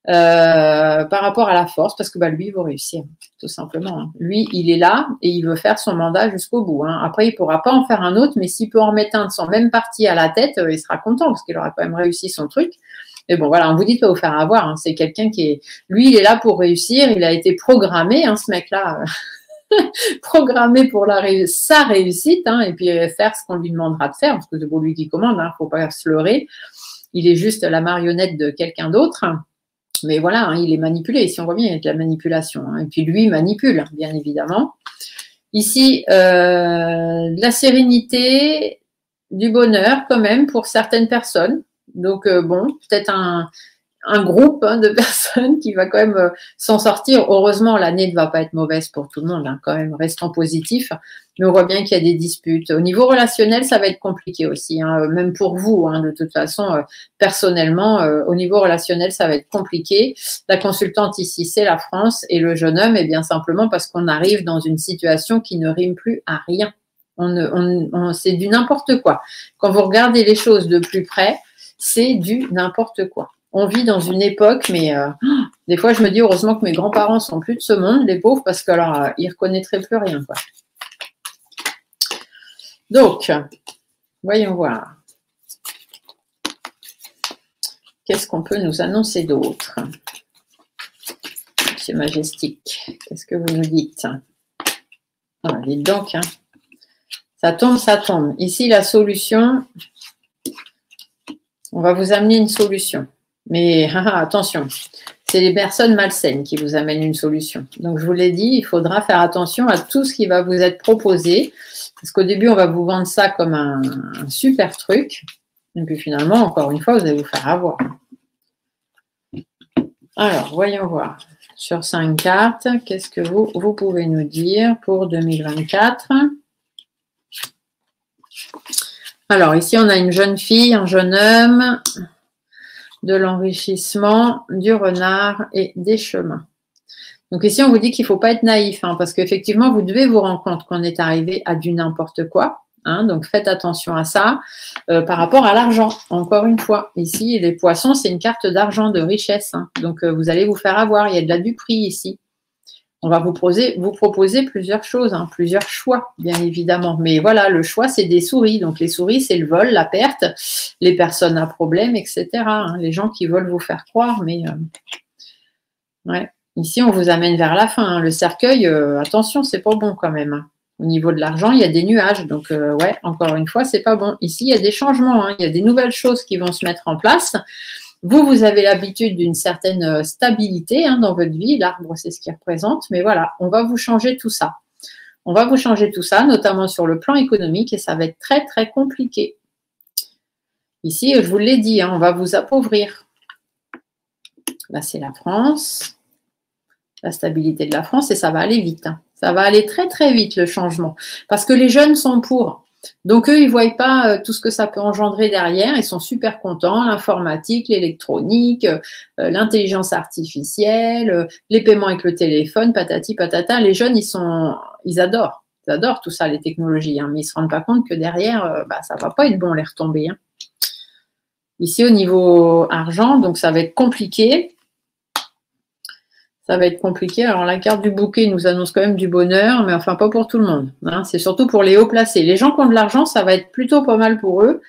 Par rapport à la force, parce que bah, lui, il va réussir, tout simplement. Hein. Lui, il est là et il veut faire son mandat jusqu'au bout. Hein. Après, il ne pourra pas en faire un autre, mais s'il peut en mettre un de son même parti à la tête, il sera content, parce qu'il aura quand même réussi son truc. Mais bon, voilà, on vous dit de pas vous faire avoir. Hein. C'est quelqu'un qui est... Lui, il est là pour réussir. Il a été programmé, hein, ce mec-là, programmé pour sa réussite, hein, et puis faire ce qu'on lui demandera de faire, parce que c'est pour lui qui commande, il ne faut pas se leurrer. Il est juste la marionnette de quelqu'un d'autre. Mais voilà, hein, il est manipulé. Ici, on voit bien, il y a de la manipulation. Hein. Et puis, lui, il manipule, bien évidemment. Ici, de la sérénité, du bonheur, quand même, pour certaines personnes. Donc, bon, peut-être un groupe de personnes qui va quand même s'en sortir. Heureusement, l'année ne va pas être mauvaise pour tout le monde, hein, quand même, restons positifs. Mais on voit bien qu'il y a des disputes. Au niveau relationnel, ça va être compliqué aussi, hein, même pour vous. Hein, de toute façon, personnellement, au niveau relationnel, ça va être compliqué. La consultante ici, c'est la France. Et le jeune homme, est bien simplement parce qu'on arrive dans une situation qui ne rime plus à rien. C'est du n'importe quoi. Quand vous regardez les choses de plus près, c'est du n'importe quoi. On vit dans une époque, mais des fois, je me dis heureusement que mes grands-parents sont plus de ce monde, les pauvres, parce que alors ils ne reconnaîtraient plus rien, quoi. Donc, voyons voir. Qu'est-ce qu'on peut nous annoncer d'autre? Monsieur Majestic, qu'est-ce que vous nous dites? Ah, dites donc, hein. Ça tombe, ça tombe. Ici, la solution, on va vous amener une solution. Mais attention, c'est les personnes malsaines qui vous amènent une solution. Donc, je vous l'ai dit, il faudra faire attention à tout ce qui va vous être proposé. Parce qu'au début, on va vous vendre ça comme un super truc. Et puis finalement, encore une fois, vous allez vous faire avoir. Alors, voyons voir. Sur 5 cartes, qu'est-ce que vous pouvez nous dire pour 2024? Alors, ici, on a une jeune fille, un jeune homme, de l'enrichissement, du renard et des chemins. Donc ici, on vous dit qu'il ne faut pas être naïf, hein, parce qu'effectivement, vous devez vous rendre compte qu'on est arrivé à du n'importe quoi. Hein, donc faites attention à ça. Par rapport à l'argent, encore une fois, ici, les poissons, c'est une carte d'argent, de richesse. Hein, donc vous allez vous faire avoir, il y a de la duperie ici. On va vous proposer plusieurs choses, hein, plusieurs choix, bien évidemment. Mais voilà, le choix, c'est des souris. Donc les souris, c'est le vol, la perte, les personnes à problème, etc. Hein, les gens qui veulent vous faire croire, mais ouais. Ici, on vous amène vers la fin. Hein. Le cercueil, attention, c'est pas bon quand même. Hein. Au niveau de l'argent, il y a des nuages. Donc, ouais, encore une fois, c'est pas bon. Ici, il y a des changements. Hein. Il y a des nouvelles choses qui vont se mettre en place. Vous avez l'habitude d'une certaine stabilité hein, dans votre vie. L'arbre, c'est ce qu'il représente. Mais voilà, on va vous changer tout ça. On va vous changer tout ça, notamment sur le plan économique. Et ça va être très, très compliqué. Ici, je vous l'ai dit, hein, on va vous appauvrir. Là, c'est la France. La stabilité de la France et ça va aller vite. Hein. Ça va aller très très vite le changement parce que les jeunes sont pour. Donc eux, ils ne voient pas tout ce que ça peut engendrer derrière. Ils sont super contents. L'informatique, l'électronique, l'intelligence artificielle, les paiements avec le téléphone, patati patata. Les jeunes, ils adorent. Ils adorent tout ça, les technologies. Hein, mais ils ne se rendent pas compte que derrière, ça ne va pas être bon les retombées. Hein. Ici, au niveau argent, donc ça va être compliqué. Ça va être compliqué. Alors, la carte du bouquet nous annonce quand même du bonheur, mais enfin, pas pour tout le monde. Hein. C'est surtout pour les hauts placés. Les gens qui ont de l'argent, ça va être plutôt pas mal pour eux.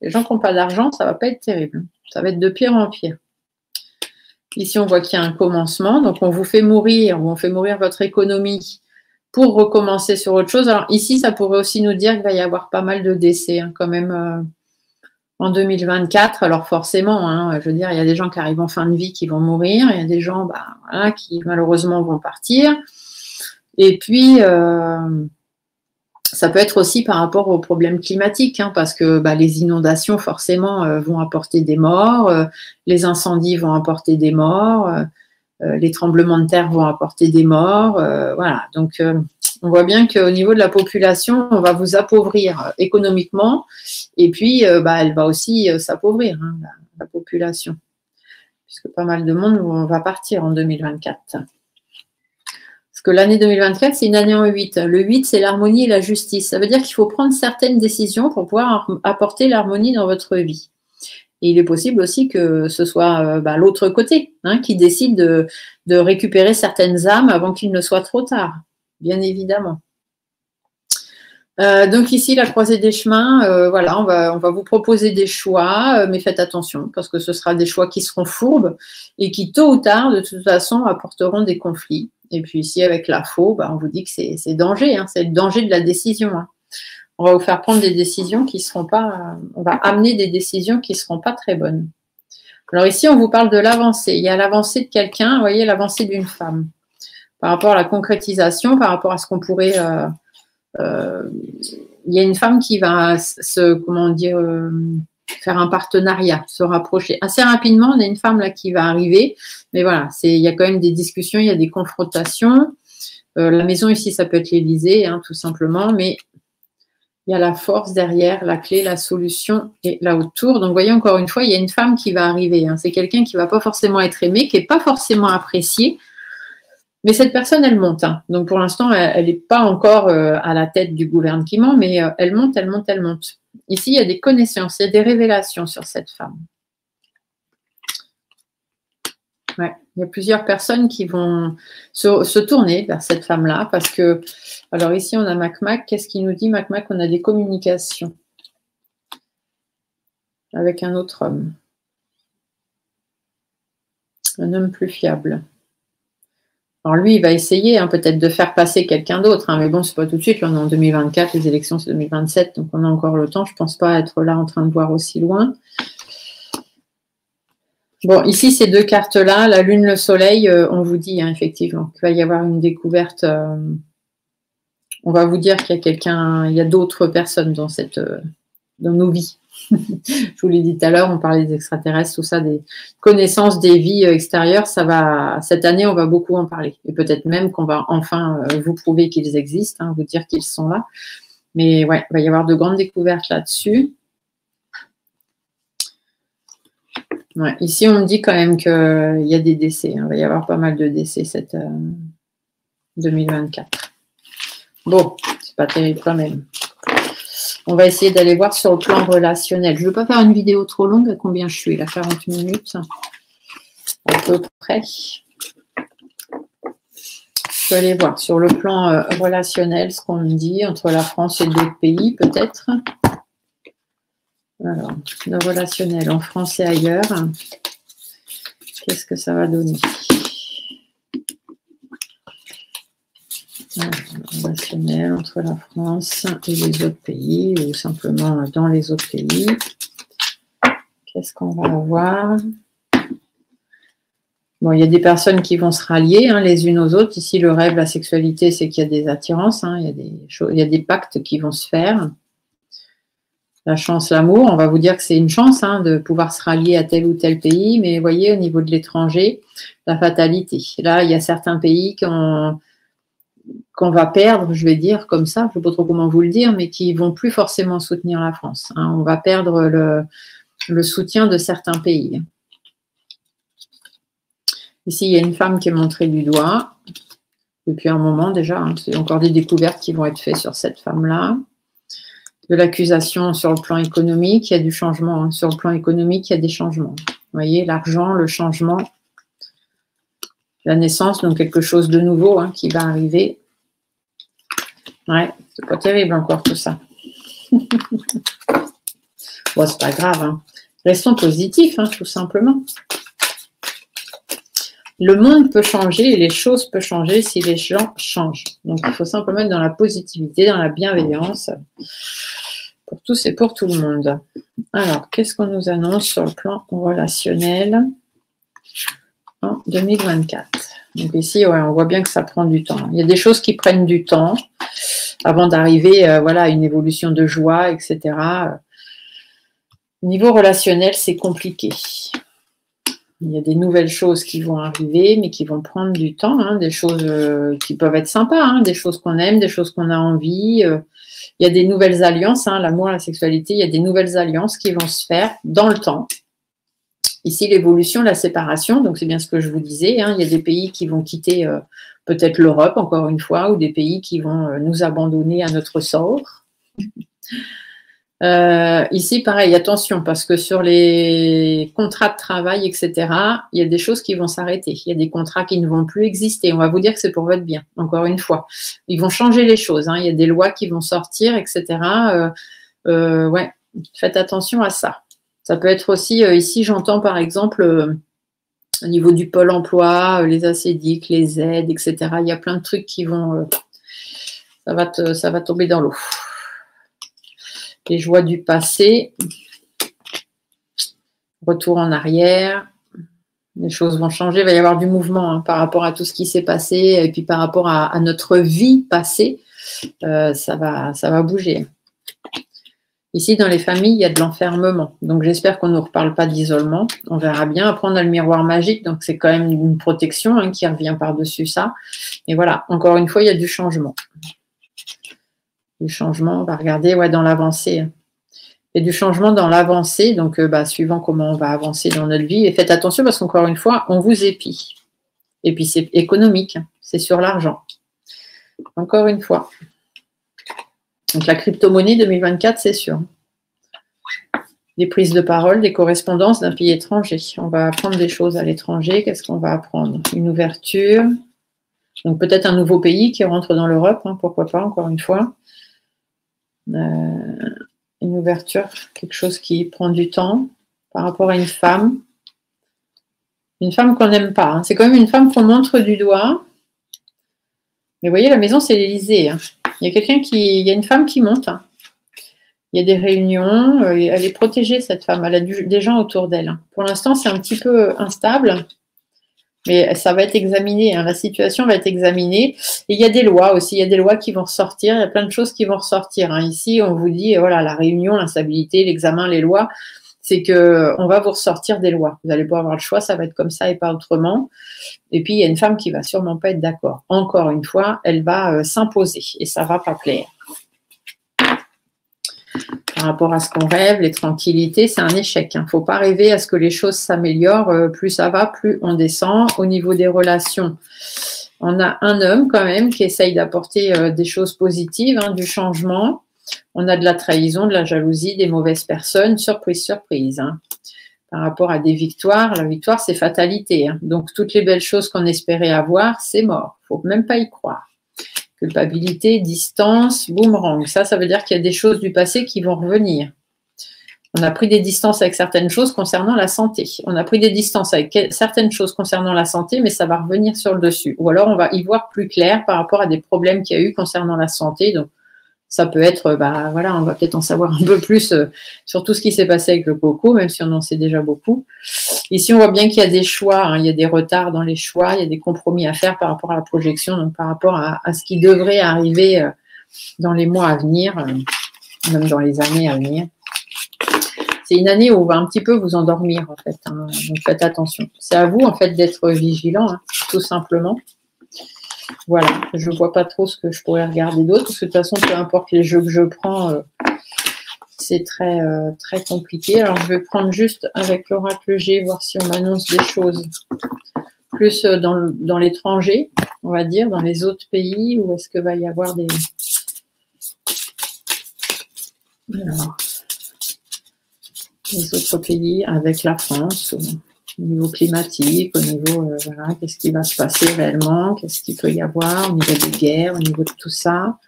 Les gens qui n'ont pas d'argent, ça ne va pas être terrible. Ça va être de pire en pire. Ici, on voit qu'il y a un commencement. Donc, on vous fait mourir, ou on fait mourir votre économie pour recommencer sur autre chose. Alors, ici, ça pourrait aussi nous dire qu'il va y avoir pas mal de décès, hein, quand même. En 2024, alors forcément, hein, je veux dire, il y a des gens qui arrivent en fin de vie qui vont mourir, il y a des gens voilà, qui malheureusement vont partir. Et puis, ça peut être aussi par rapport aux problèmes climatiques, hein, parce que les inondations, forcément, vont apporter des morts, les incendies vont apporter des morts, les tremblements de terre vont apporter des morts. Voilà, donc on voit bien qu'au niveau de la population, on va vous appauvrir économiquement et puis elle va aussi s'appauvrir, hein, la population, puisque pas mal de monde va partir en 2024. Parce que l'année 2024, c'est une année en 8. Le 8, c'est l'harmonie et la justice. Ça veut dire qu'il faut prendre certaines décisions pour pouvoir apporter l'harmonie dans votre vie. Et il est possible aussi que ce soit l'autre côté hein, qui décide de récupérer certaines âmes avant qu'il ne soit trop tard, bien évidemment. Donc ici, la croisée des chemins, voilà, on va vous proposer des choix, mais faites attention parce que ce sera des choix qui seront fourbes et qui, tôt ou tard, de toute façon, apporteront des conflits. Et puis ici, avec la faux, on vous dit que c'est danger, hein, c'est le danger de la décision. Hein. On va vous faire prendre des décisions qui ne seront pas, on va amener des décisions qui ne seront pas très bonnes. Alors ici, on vous parle de l'avancée. Il y a l'avancée de quelqu'un, vous voyez, l'avancée d'une femme. Par rapport à la concrétisation, par rapport à ce qu'on pourrait... il y a une femme qui va faire un partenariat, se rapprocher. Assez rapidement, on a une femme là qui va arriver. Mais voilà, il y a quand même des discussions, il y a des confrontations. La maison ici, ça peut être l'Élysée, hein, tout simplement. Mais il y a la force derrière, la clé, la solution et là autour. Donc, vous voyez, encore une fois, il y a une femme qui va arriver. Hein. C'est quelqu'un qui ne va pas forcément être aimé, qui n'est pas forcément apprécié. Mais cette personne, elle monte. Hein. Donc, pour l'instant, elle n'est pas encore à la tête du gouvernement, mais elle monte, elle monte, elle monte. Ici, il y a des connaissances, il y a des révélations sur cette femme. Ouais. Il y a plusieurs personnes qui vont se tourner vers cette femme-là parce que, alors ici, on a Mac. Qu'est-ce qu'il nous dit, Mac? On a des communications avec un autre homme. Un homme plus fiable. Alors lui, il va essayer hein, peut-être de faire passer quelqu'un d'autre, hein, mais bon, c'est pas tout de suite. Là, on est en 2024, les élections, c'est 2027, donc on a encore le temps. Je ne pense pas être là en train de voir aussi loin. Bon, ici, ces deux cartes-là, la lune, le soleil, on vous dit hein, effectivement qu'il va y avoir une découverte. On va vous dire qu'il y a quelqu'un, il y a d'autres personnes dans nos vies. Je vous l'ai dit tout à l'heure, on parlait des extraterrestres, tout ça, des connaissances des vies extérieures. Cette année, on va beaucoup en parler. Et peut-être même qu'on va enfin vous prouver qu'ils existent, hein, vous dire qu'ils sont là. Mais ouais, il va y avoir de grandes découvertes là-dessus. Ouais, ici, on me dit quand même qu'il y a des décès. Hein. Il va y avoir pas mal de décès 2024. Bon, c'est pas terrible quand même. On va essayer d'aller voir sur le plan relationnel. Je ne veux pas faire une vidéo trop longue. À combien je suis là? 40 minutes à peu près. Je vais aller voir sur le plan relationnel ce qu'on me dit entre la France et d'autres pays peut-être. Alors, le relationnel en France et ailleurs. Qu'est-ce que ça va donner? Le relationnel entre la France et les autres pays, ou simplement dans les autres pays. Qu'est-ce qu'on va avoir? Bon, il y a des personnes qui vont se rallier les unes aux autres. Ici, le rêve, la sexualité, c'est qu'il y a des attirances, il y a des choses, il y a des pactes qui vont se faire. La chance, l'amour, on va vous dire que c'est une chance de pouvoir se rallier à tel ou tel pays, mais vous voyez, au niveau de l'étranger, la fatalité. Là, il y a certains pays qu'on va perdre, je vais dire comme ça, je ne sais pas trop comment vous le dire, mais qui ne vont plus forcément soutenir la France. On va perdre le soutien de certains pays. Ici, il y a une femme qui est montrée du doigt depuis un moment déjà. C'est encore des découvertes qui vont être faites sur cette femme-là. De l'accusation sur le plan économique, il y a du changement. Sur le plan économique, il y a des changements. Vous voyez, l'argent, le changement, la naissance, donc quelque chose de nouveau qui va arriver. Ouais, c'est pas terrible encore tout ça. Bon, c'est pas grave. Restons positifs, tout simplement. Le monde peut changer et les choses peuvent changer si les gens changent. Donc, il faut simplement être dans la positivité, dans la bienveillance. Pour tous et pour tout le monde. Alors, qu'est-ce qu'on nous annonce sur le plan relationnel en 2024? Donc ici, on voit bien que ça prend du temps. Il y a des choses qui prennent du temps avant d'arriver à une évolution de joie, etc. Au niveau relationnel, c'est compliqué. Il y a des nouvelles choses qui vont arriver, mais qui vont prendre du temps. Des choses qui peuvent être sympas, des choses qu'on aime, des choses qu'on a envie. Il y a des nouvelles alliances, l'amour, la sexualité, il y a des nouvelles alliances qui vont se faire dans le temps. Ici, l'évolution, la séparation, donc c'est bien ce que je vous disais, il y a des pays qui vont quitter peut-être l'Europe, encore une fois, ou des pays qui vont nous abandonner à notre sort. Ici, pareil, attention, parce que sur les contrats de travail, etc., il y a des choses qui vont s'arrêter. Il y a des contrats qui ne vont plus exister. On va vous dire que c'est pour votre bien, encore une fois. Ils vont changer les choses. Il y a des lois qui vont sortir, etc. Ouais, faites attention à ça. Ça peut être aussi, ici, j'entends par exemple, au niveau du pôle emploi, les ACDIC, les aides, etc. Il y a plein de trucs qui vont... ça va tomber dans l'eau. Les joies du passé, retour en arrière, les choses vont changer, il va y avoir du mouvement par rapport à tout ce qui s'est passé et puis par rapport à notre vie passée, ça va bouger. Ici, dans les familles, il y a de l'enfermement, donc j'espère qu'on ne nous reparle pas d'isolement, on verra bien. Après, on a le miroir magique, donc c'est quand même une protection qui revient par-dessus ça. Et voilà, encore une fois, il y a du changement. Du changement, on va regarder dans l'avancée. Il y a du changement dans l'avancée, donc suivant comment on va avancer dans notre vie. Et faites attention parce qu'encore une fois, on vous épie. Et puis c'est économique, c'est sur l'argent. Encore une fois. Donc la crypto-monnaie 2024, c'est sûr. Des prises de parole, des correspondances d'un pays étranger. On va apprendre des choses à l'étranger. Qu'est-ce qu'on va apprendre? Une ouverture. Donc peut-être un nouveau pays qui rentre dans l'Europe, pourquoi pas, encore une fois. Une ouverture, quelque chose qui prend du temps par rapport à une femme qu'on n'aime pas. C'est quand même une femme qu'on montre du doigt. Mais vous voyez, la maison, c'est l'Élysée. Il y a une femme qui monte. Il y a des réunions. Elle est protégée, cette femme. Elle a des gens autour d'elle. Pour l'instant, c'est un petit peu instable. Mais ça va être examiné, la situation va être examinée. Et il y a des lois aussi, il y a des lois qui vont ressortir, il y a plein de choses qui vont ressortir. Ici, on vous dit, voilà, la réunion, l'instabilité, l'examen, les lois, c'est qu'on va vous ressortir des lois. Vous n'allez pas avoir le choix, ça va être comme ça et pas autrement. Et puis, il y a une femme qui va sûrement pas être d'accord. Encore une fois, elle va s'imposer et ça va pas plaire. Par rapport à ce qu'on rêve, les tranquillités, c'est un échec. Il ne faut pas rêver à ce que les choses s'améliorent. Plus ça va, plus on descend. Au niveau des relations, On a un homme quand même qui essaye d'apporter des choses positives, hein, du changement. On a de la trahison, de la jalousie, des mauvaises personnes. Surprise, surprise. Hein. Par rapport à des victoires, la victoire, c'est fatalité. Hein. Donc, toutes les belles choses qu'on espérait avoir, c'est mort. Il ne faut même pas y croire. Culpabilité, distance, boomerang. Ça veut dire qu'il y a des choses du passé qui vont revenir. On a pris des distances avec certaines choses concernant la santé. On a pris des distances avec certaines choses concernant la santé, mais ça va revenir sur le dessus. Ou alors, on va y voir plus clair par rapport à des problèmes qu'il y a eu concernant la santé. Donc, ça peut être, voilà, on va peut-être en savoir un peu plus sur tout ce qui s'est passé avec le coco, même si on en sait déjà beaucoup. Ici, on voit bien qu'il y a des choix, hein, il y a des retards dans les choix, il y a des compromis à faire par rapport à la projection, donc par rapport à ce qui devrait arriver dans les mois à venir, même dans les années à venir. C'est une année où on va un petit peu vous endormir, en fait, hein, donc faites attention. C'est à vous, en fait, d'être vigilant, hein, tout simplement. Voilà, je ne vois pas trop ce que je pourrais regarder d'autre, parce que de toute façon, peu importe les jeux que je prends, c'est très, très compliqué. Alors, je vais prendre juste avec l'oracle G, voir si on m'annonce des choses plus dans l'étranger, on va dire, dans les autres pays, ou est-ce qu'il va y avoir des... Alors, les autres pays avec la France, au niveau climatique, au niveau, voilà, qu'est-ce qui va se passer réellement, qu'est-ce qu'il peut y avoir au niveau des guerres, au niveau de tout ça,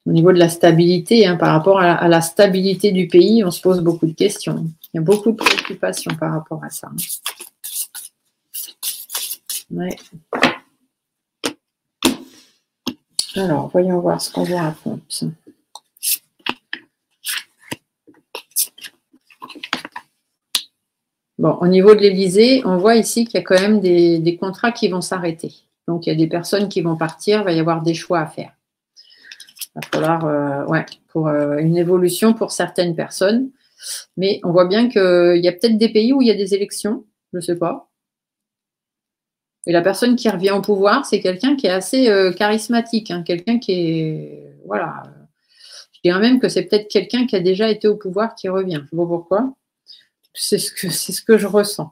au niveau de la stabilité, hein, par rapport à la stabilité du pays, on se pose beaucoup de questions. Il y a beaucoup de préoccupations par rapport à ça. Ouais. Alors, voyons voir ce qu'on vous raconte. Bon, au niveau de l'Élysée, on voit ici qu'il y a quand même des contrats qui vont s'arrêter. Donc, il y a des personnes qui vont partir, il va y avoir des choix à faire. Il va falloir, pour une évolution pour certaines personnes. Mais on voit bien qu'il y a peut-être des pays où il y a des élections, je ne sais pas. Et la personne qui revient au pouvoir, c'est quelqu'un qui est assez charismatique, hein, quelqu'un qui est, voilà. Je dirais même que c'est peut-être quelqu'un qui a déjà été au pouvoir qui revient. Je ne sais pas pourquoi. C'est ce que je ressens.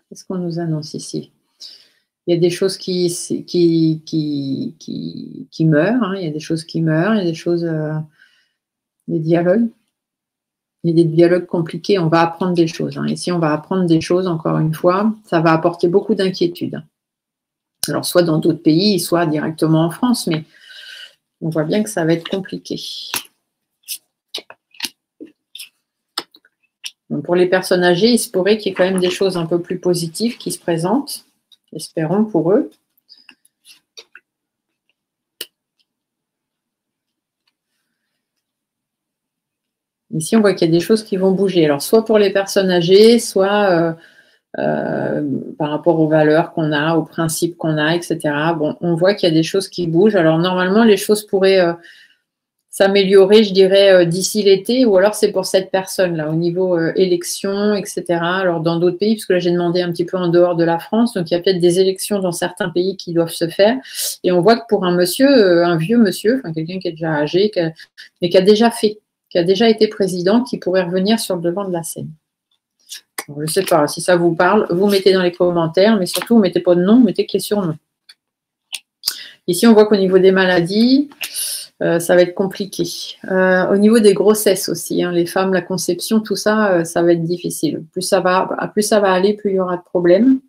Qu'est-ce qu'on nous annonce ici? Il y a des choses qui meurent, hein, il y a des choses qui meurent, il y a des choses, des dialogues. Il y a des dialogues compliqués, on va apprendre des choses. Hein. Ici, on va apprendre des choses, encore une fois, ça va apporter beaucoup d'inquiétude. Alors, soit dans d'autres pays, soit directement en France, mais on voit bien que ça va être compliqué. Donc, pour les personnes âgées, il se pourrait qu'il y ait quand même des choses un peu plus positives qui se présentent. Espérons pour eux. Ici, on voit qu'il y a des choses qui vont bouger. Alors, soit pour les personnes âgées, soit par rapport aux valeurs qu'on a, aux principes qu'on a, etc. Bon, on voit qu'il y a des choses qui bougent. Alors, normalement, les choses pourraient s'améliorer, je dirais, d'ici l'été, ou alors c'est pour cette personne-là, au niveau élection, etc. Alors, dans d'autres pays, parce que là, j'ai demandé un petit peu en dehors de la France, donc il y a peut-être des élections dans certains pays qui doivent se faire. Et on voit que pour un monsieur, un vieux monsieur, enfin quelqu'un qui est déjà âgé, mais qui a déjà fait, qui a déjà été président, qui pourrait revenir sur le devant de la scène. Alors, je ne sais pas, si ça vous parle, vous mettez dans les commentaires, mais surtout, vous ne mettez pas de nom, vous mettez que les surnoms. Ici, on voit qu'au niveau des maladies, ça va être compliqué. Au niveau des grossesses aussi, hein, les femmes, la conception, tout ça, ça va être difficile. Plus ça va aller, plus il y aura de problèmes.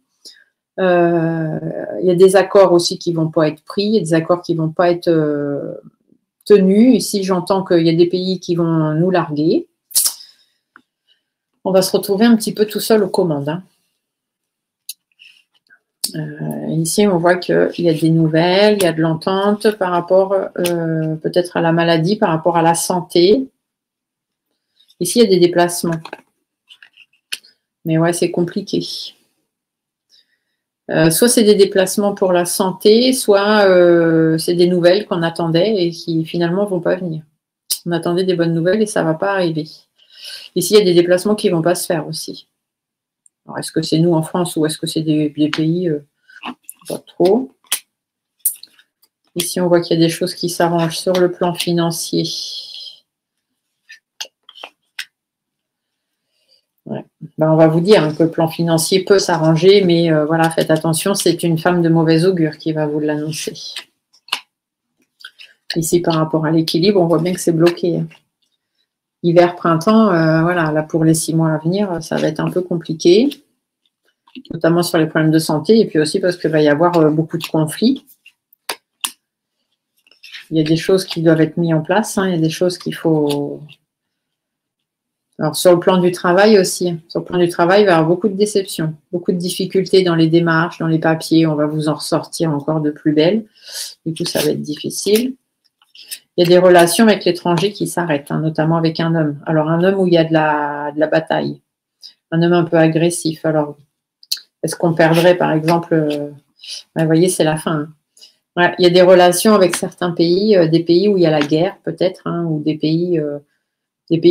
Il y a des accords aussi qui ne vont pas être pris, il y a des accords qui ne vont pas être tenus. Ici, j'entends qu'il y a des pays qui vont nous larguer. On va se retrouver un petit peu tout seul aux commandes. Hein. Ici, on voit qu'il y a des nouvelles, il y a de l'entente par rapport peut-être à la maladie, par rapport à la santé. Ici, il y a des déplacements. Mais ouais, c'est compliqué. Soit c'est des déplacements pour la santé, soit c'est des nouvelles qu'on attendait et qui finalement ne vont pas venir. On attendait des bonnes nouvelles et ça ne va pas arriver. Ici, il y a des déplacements qui ne vont pas se faire aussi. Alors, est-ce que c'est nous en France ou est-ce que c'est des pays pas trop. Ici, on voit qu'il y a des choses qui s'arrangent sur le plan financier. Ouais. Ben, on va vous dire que le plan financier peut s'arranger, mais voilà, faites attention, c'est une femme de mauvais augure qui va vous l'annoncer. Ici, par rapport à l'équilibre, on voit bien que c'est bloqué. Hiver, printemps, voilà, là pour les 6 mois à venir, ça va être un peu compliqué, notamment sur les problèmes de santé, et puis aussi parce qu'il va y avoir beaucoup de conflits. Il y a des choses qui doivent être mises en place, il y a des choses qu'il faut... Alors, sur le plan du travail aussi, sur le plan du travail, il va y avoir beaucoup de déceptions, beaucoup de difficultés dans les démarches, dans les papiers. On va vous en ressortir encore de plus belle. Du coup, ça va être difficile. Il y a des relations avec l'étranger qui s'arrêtent, notamment avec un homme. Alors, un homme où il y a de la bataille, un homme un peu agressif. Alors, est-ce qu'on perdrait, par exemple, vous voyez, c'est la fin. Ouais, il y a des relations avec certains pays, des pays où il y a la guerre, peut-être, ou des pays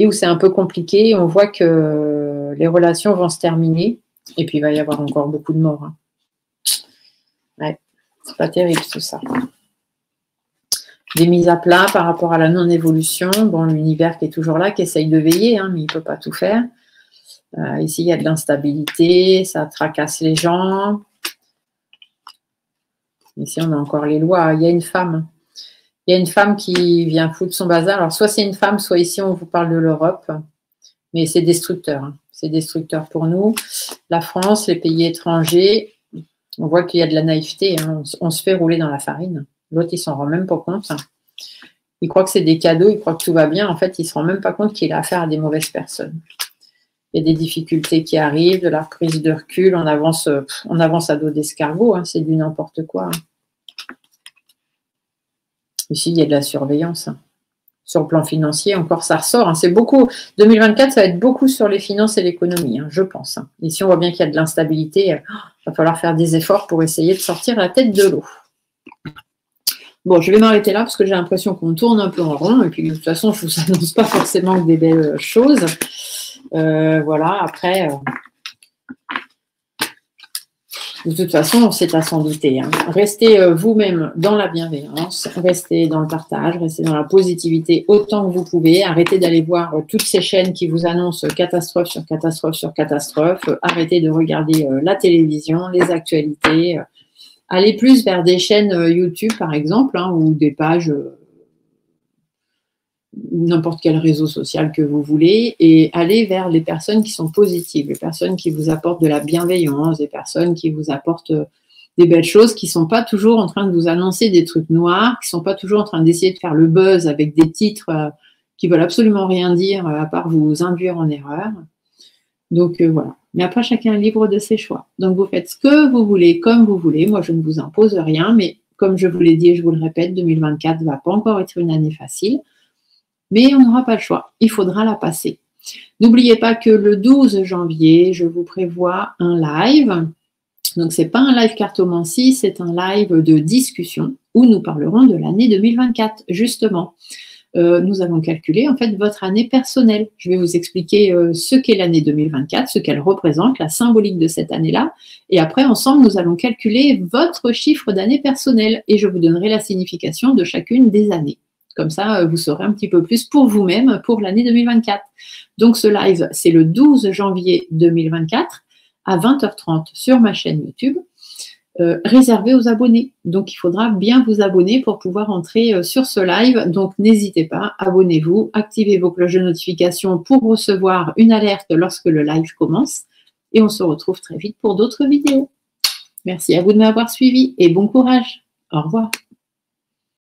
où c'est un peu compliqué. On voit que les relations vont se terminer et puis il va y avoir encore beaucoup de morts. Ouais, c'est pas terrible tout ça. Des mises à plat par rapport à la non-évolution. Bon, l'univers qui est toujours là, qui essaye de veiller, mais il ne peut pas tout faire. Ici, il y a de l'instabilité, ça tracasse les gens. Ici, on a encore les lois. Il y a une femme. Il y a une femme qui vient foutre son bazar. Alors, soit c'est une femme, soit ici, on vous parle de l'Europe. Mais c'est destructeur. C'est destructeur pour nous. La France, les pays étrangers, on voit qu'il y a de la naïveté. On se fait rouler dans la farine. L'autre, il s'en rend même pas compte. Il croit que c'est des cadeaux, il croit que tout va bien. En fait, il ne se rend même pas compte qu'il a affaire à des mauvaises personnes. Il y a des difficultés qui arrivent, de la prise de recul. On avance à dos d'escargot. C'est du n'importe quoi. Ici, il y a de la surveillance. Sur le plan financier, encore ça ressort. C'est beaucoup. 2024, ça va être beaucoup sur les finances et l'économie, je pense. Ici, on voit bien qu'il y a de l'instabilité. Il va falloir faire des efforts pour essayer de sortir la tête de l'eau. Bon, je vais m'arrêter là parce que j'ai l'impression qu'on tourne un peu en rond. Et puis, de toute façon, je ne vous annonce pas forcément que des belles choses. Voilà, après... De toute façon, c'est à s'en douter. Restez vous-même dans la bienveillance, restez dans le partage, restez dans la positivité autant que vous pouvez. Arrêtez d'aller voir toutes ces chaînes qui vous annoncent catastrophe sur catastrophe sur catastrophe. Arrêtez de regarder la télévision, les actualités. Allez plus vers des chaînes YouTube, par exemple, ou des pages... n'importe quel réseau social que vous voulez, et aller vers les personnes qui sont positives, les personnes qui vous apportent de la bienveillance, des personnes qui vous apportent des belles choses, qui ne sont pas toujours en train de vous annoncer des trucs noirs, qui ne sont pas toujours en train d'essayer de faire le buzz avec des titres qui veulent absolument rien dire, à part vous induire en erreur. Donc voilà. Mais après, chacun est libre de ses choix. Donc vous faites ce que vous voulez, comme vous voulez. Moi, je ne vous impose rien, mais comme je vous l'ai dit et je vous le répète, 2024 ne va pas encore être une année facile. Mais on n'aura pas le choix, il faudra la passer. N'oubliez pas que le 12 janvier, je vous prévois un live. Donc, ce n'est pas un live cartomancie, c'est un live de discussion où nous parlerons de l'année 2024, justement. Nous allons calculer en fait votre année personnelle. Je vais vous expliquer ce qu'est l'année 2024, ce qu'elle représente, la symbolique de cette année-là. Et après, ensemble, nous allons calculer votre chiffre d'année personnelle et je vous donnerai la signification de chacune des années. Comme ça, vous saurez un petit peu plus pour vous-même pour l'année 2024. Donc, ce live, c'est le 12 janvier 2024 à 20h30 sur ma chaîne YouTube, réservé aux abonnés. Donc, il faudra bien vous abonner pour pouvoir entrer sur ce live. Donc, n'hésitez pas, abonnez-vous, activez vos cloches de notification pour recevoir une alerte lorsque le live commence. Et on se retrouve très vite pour d'autres vidéos. Merci à vous de m'avoir suivi et bon courage. Au revoir.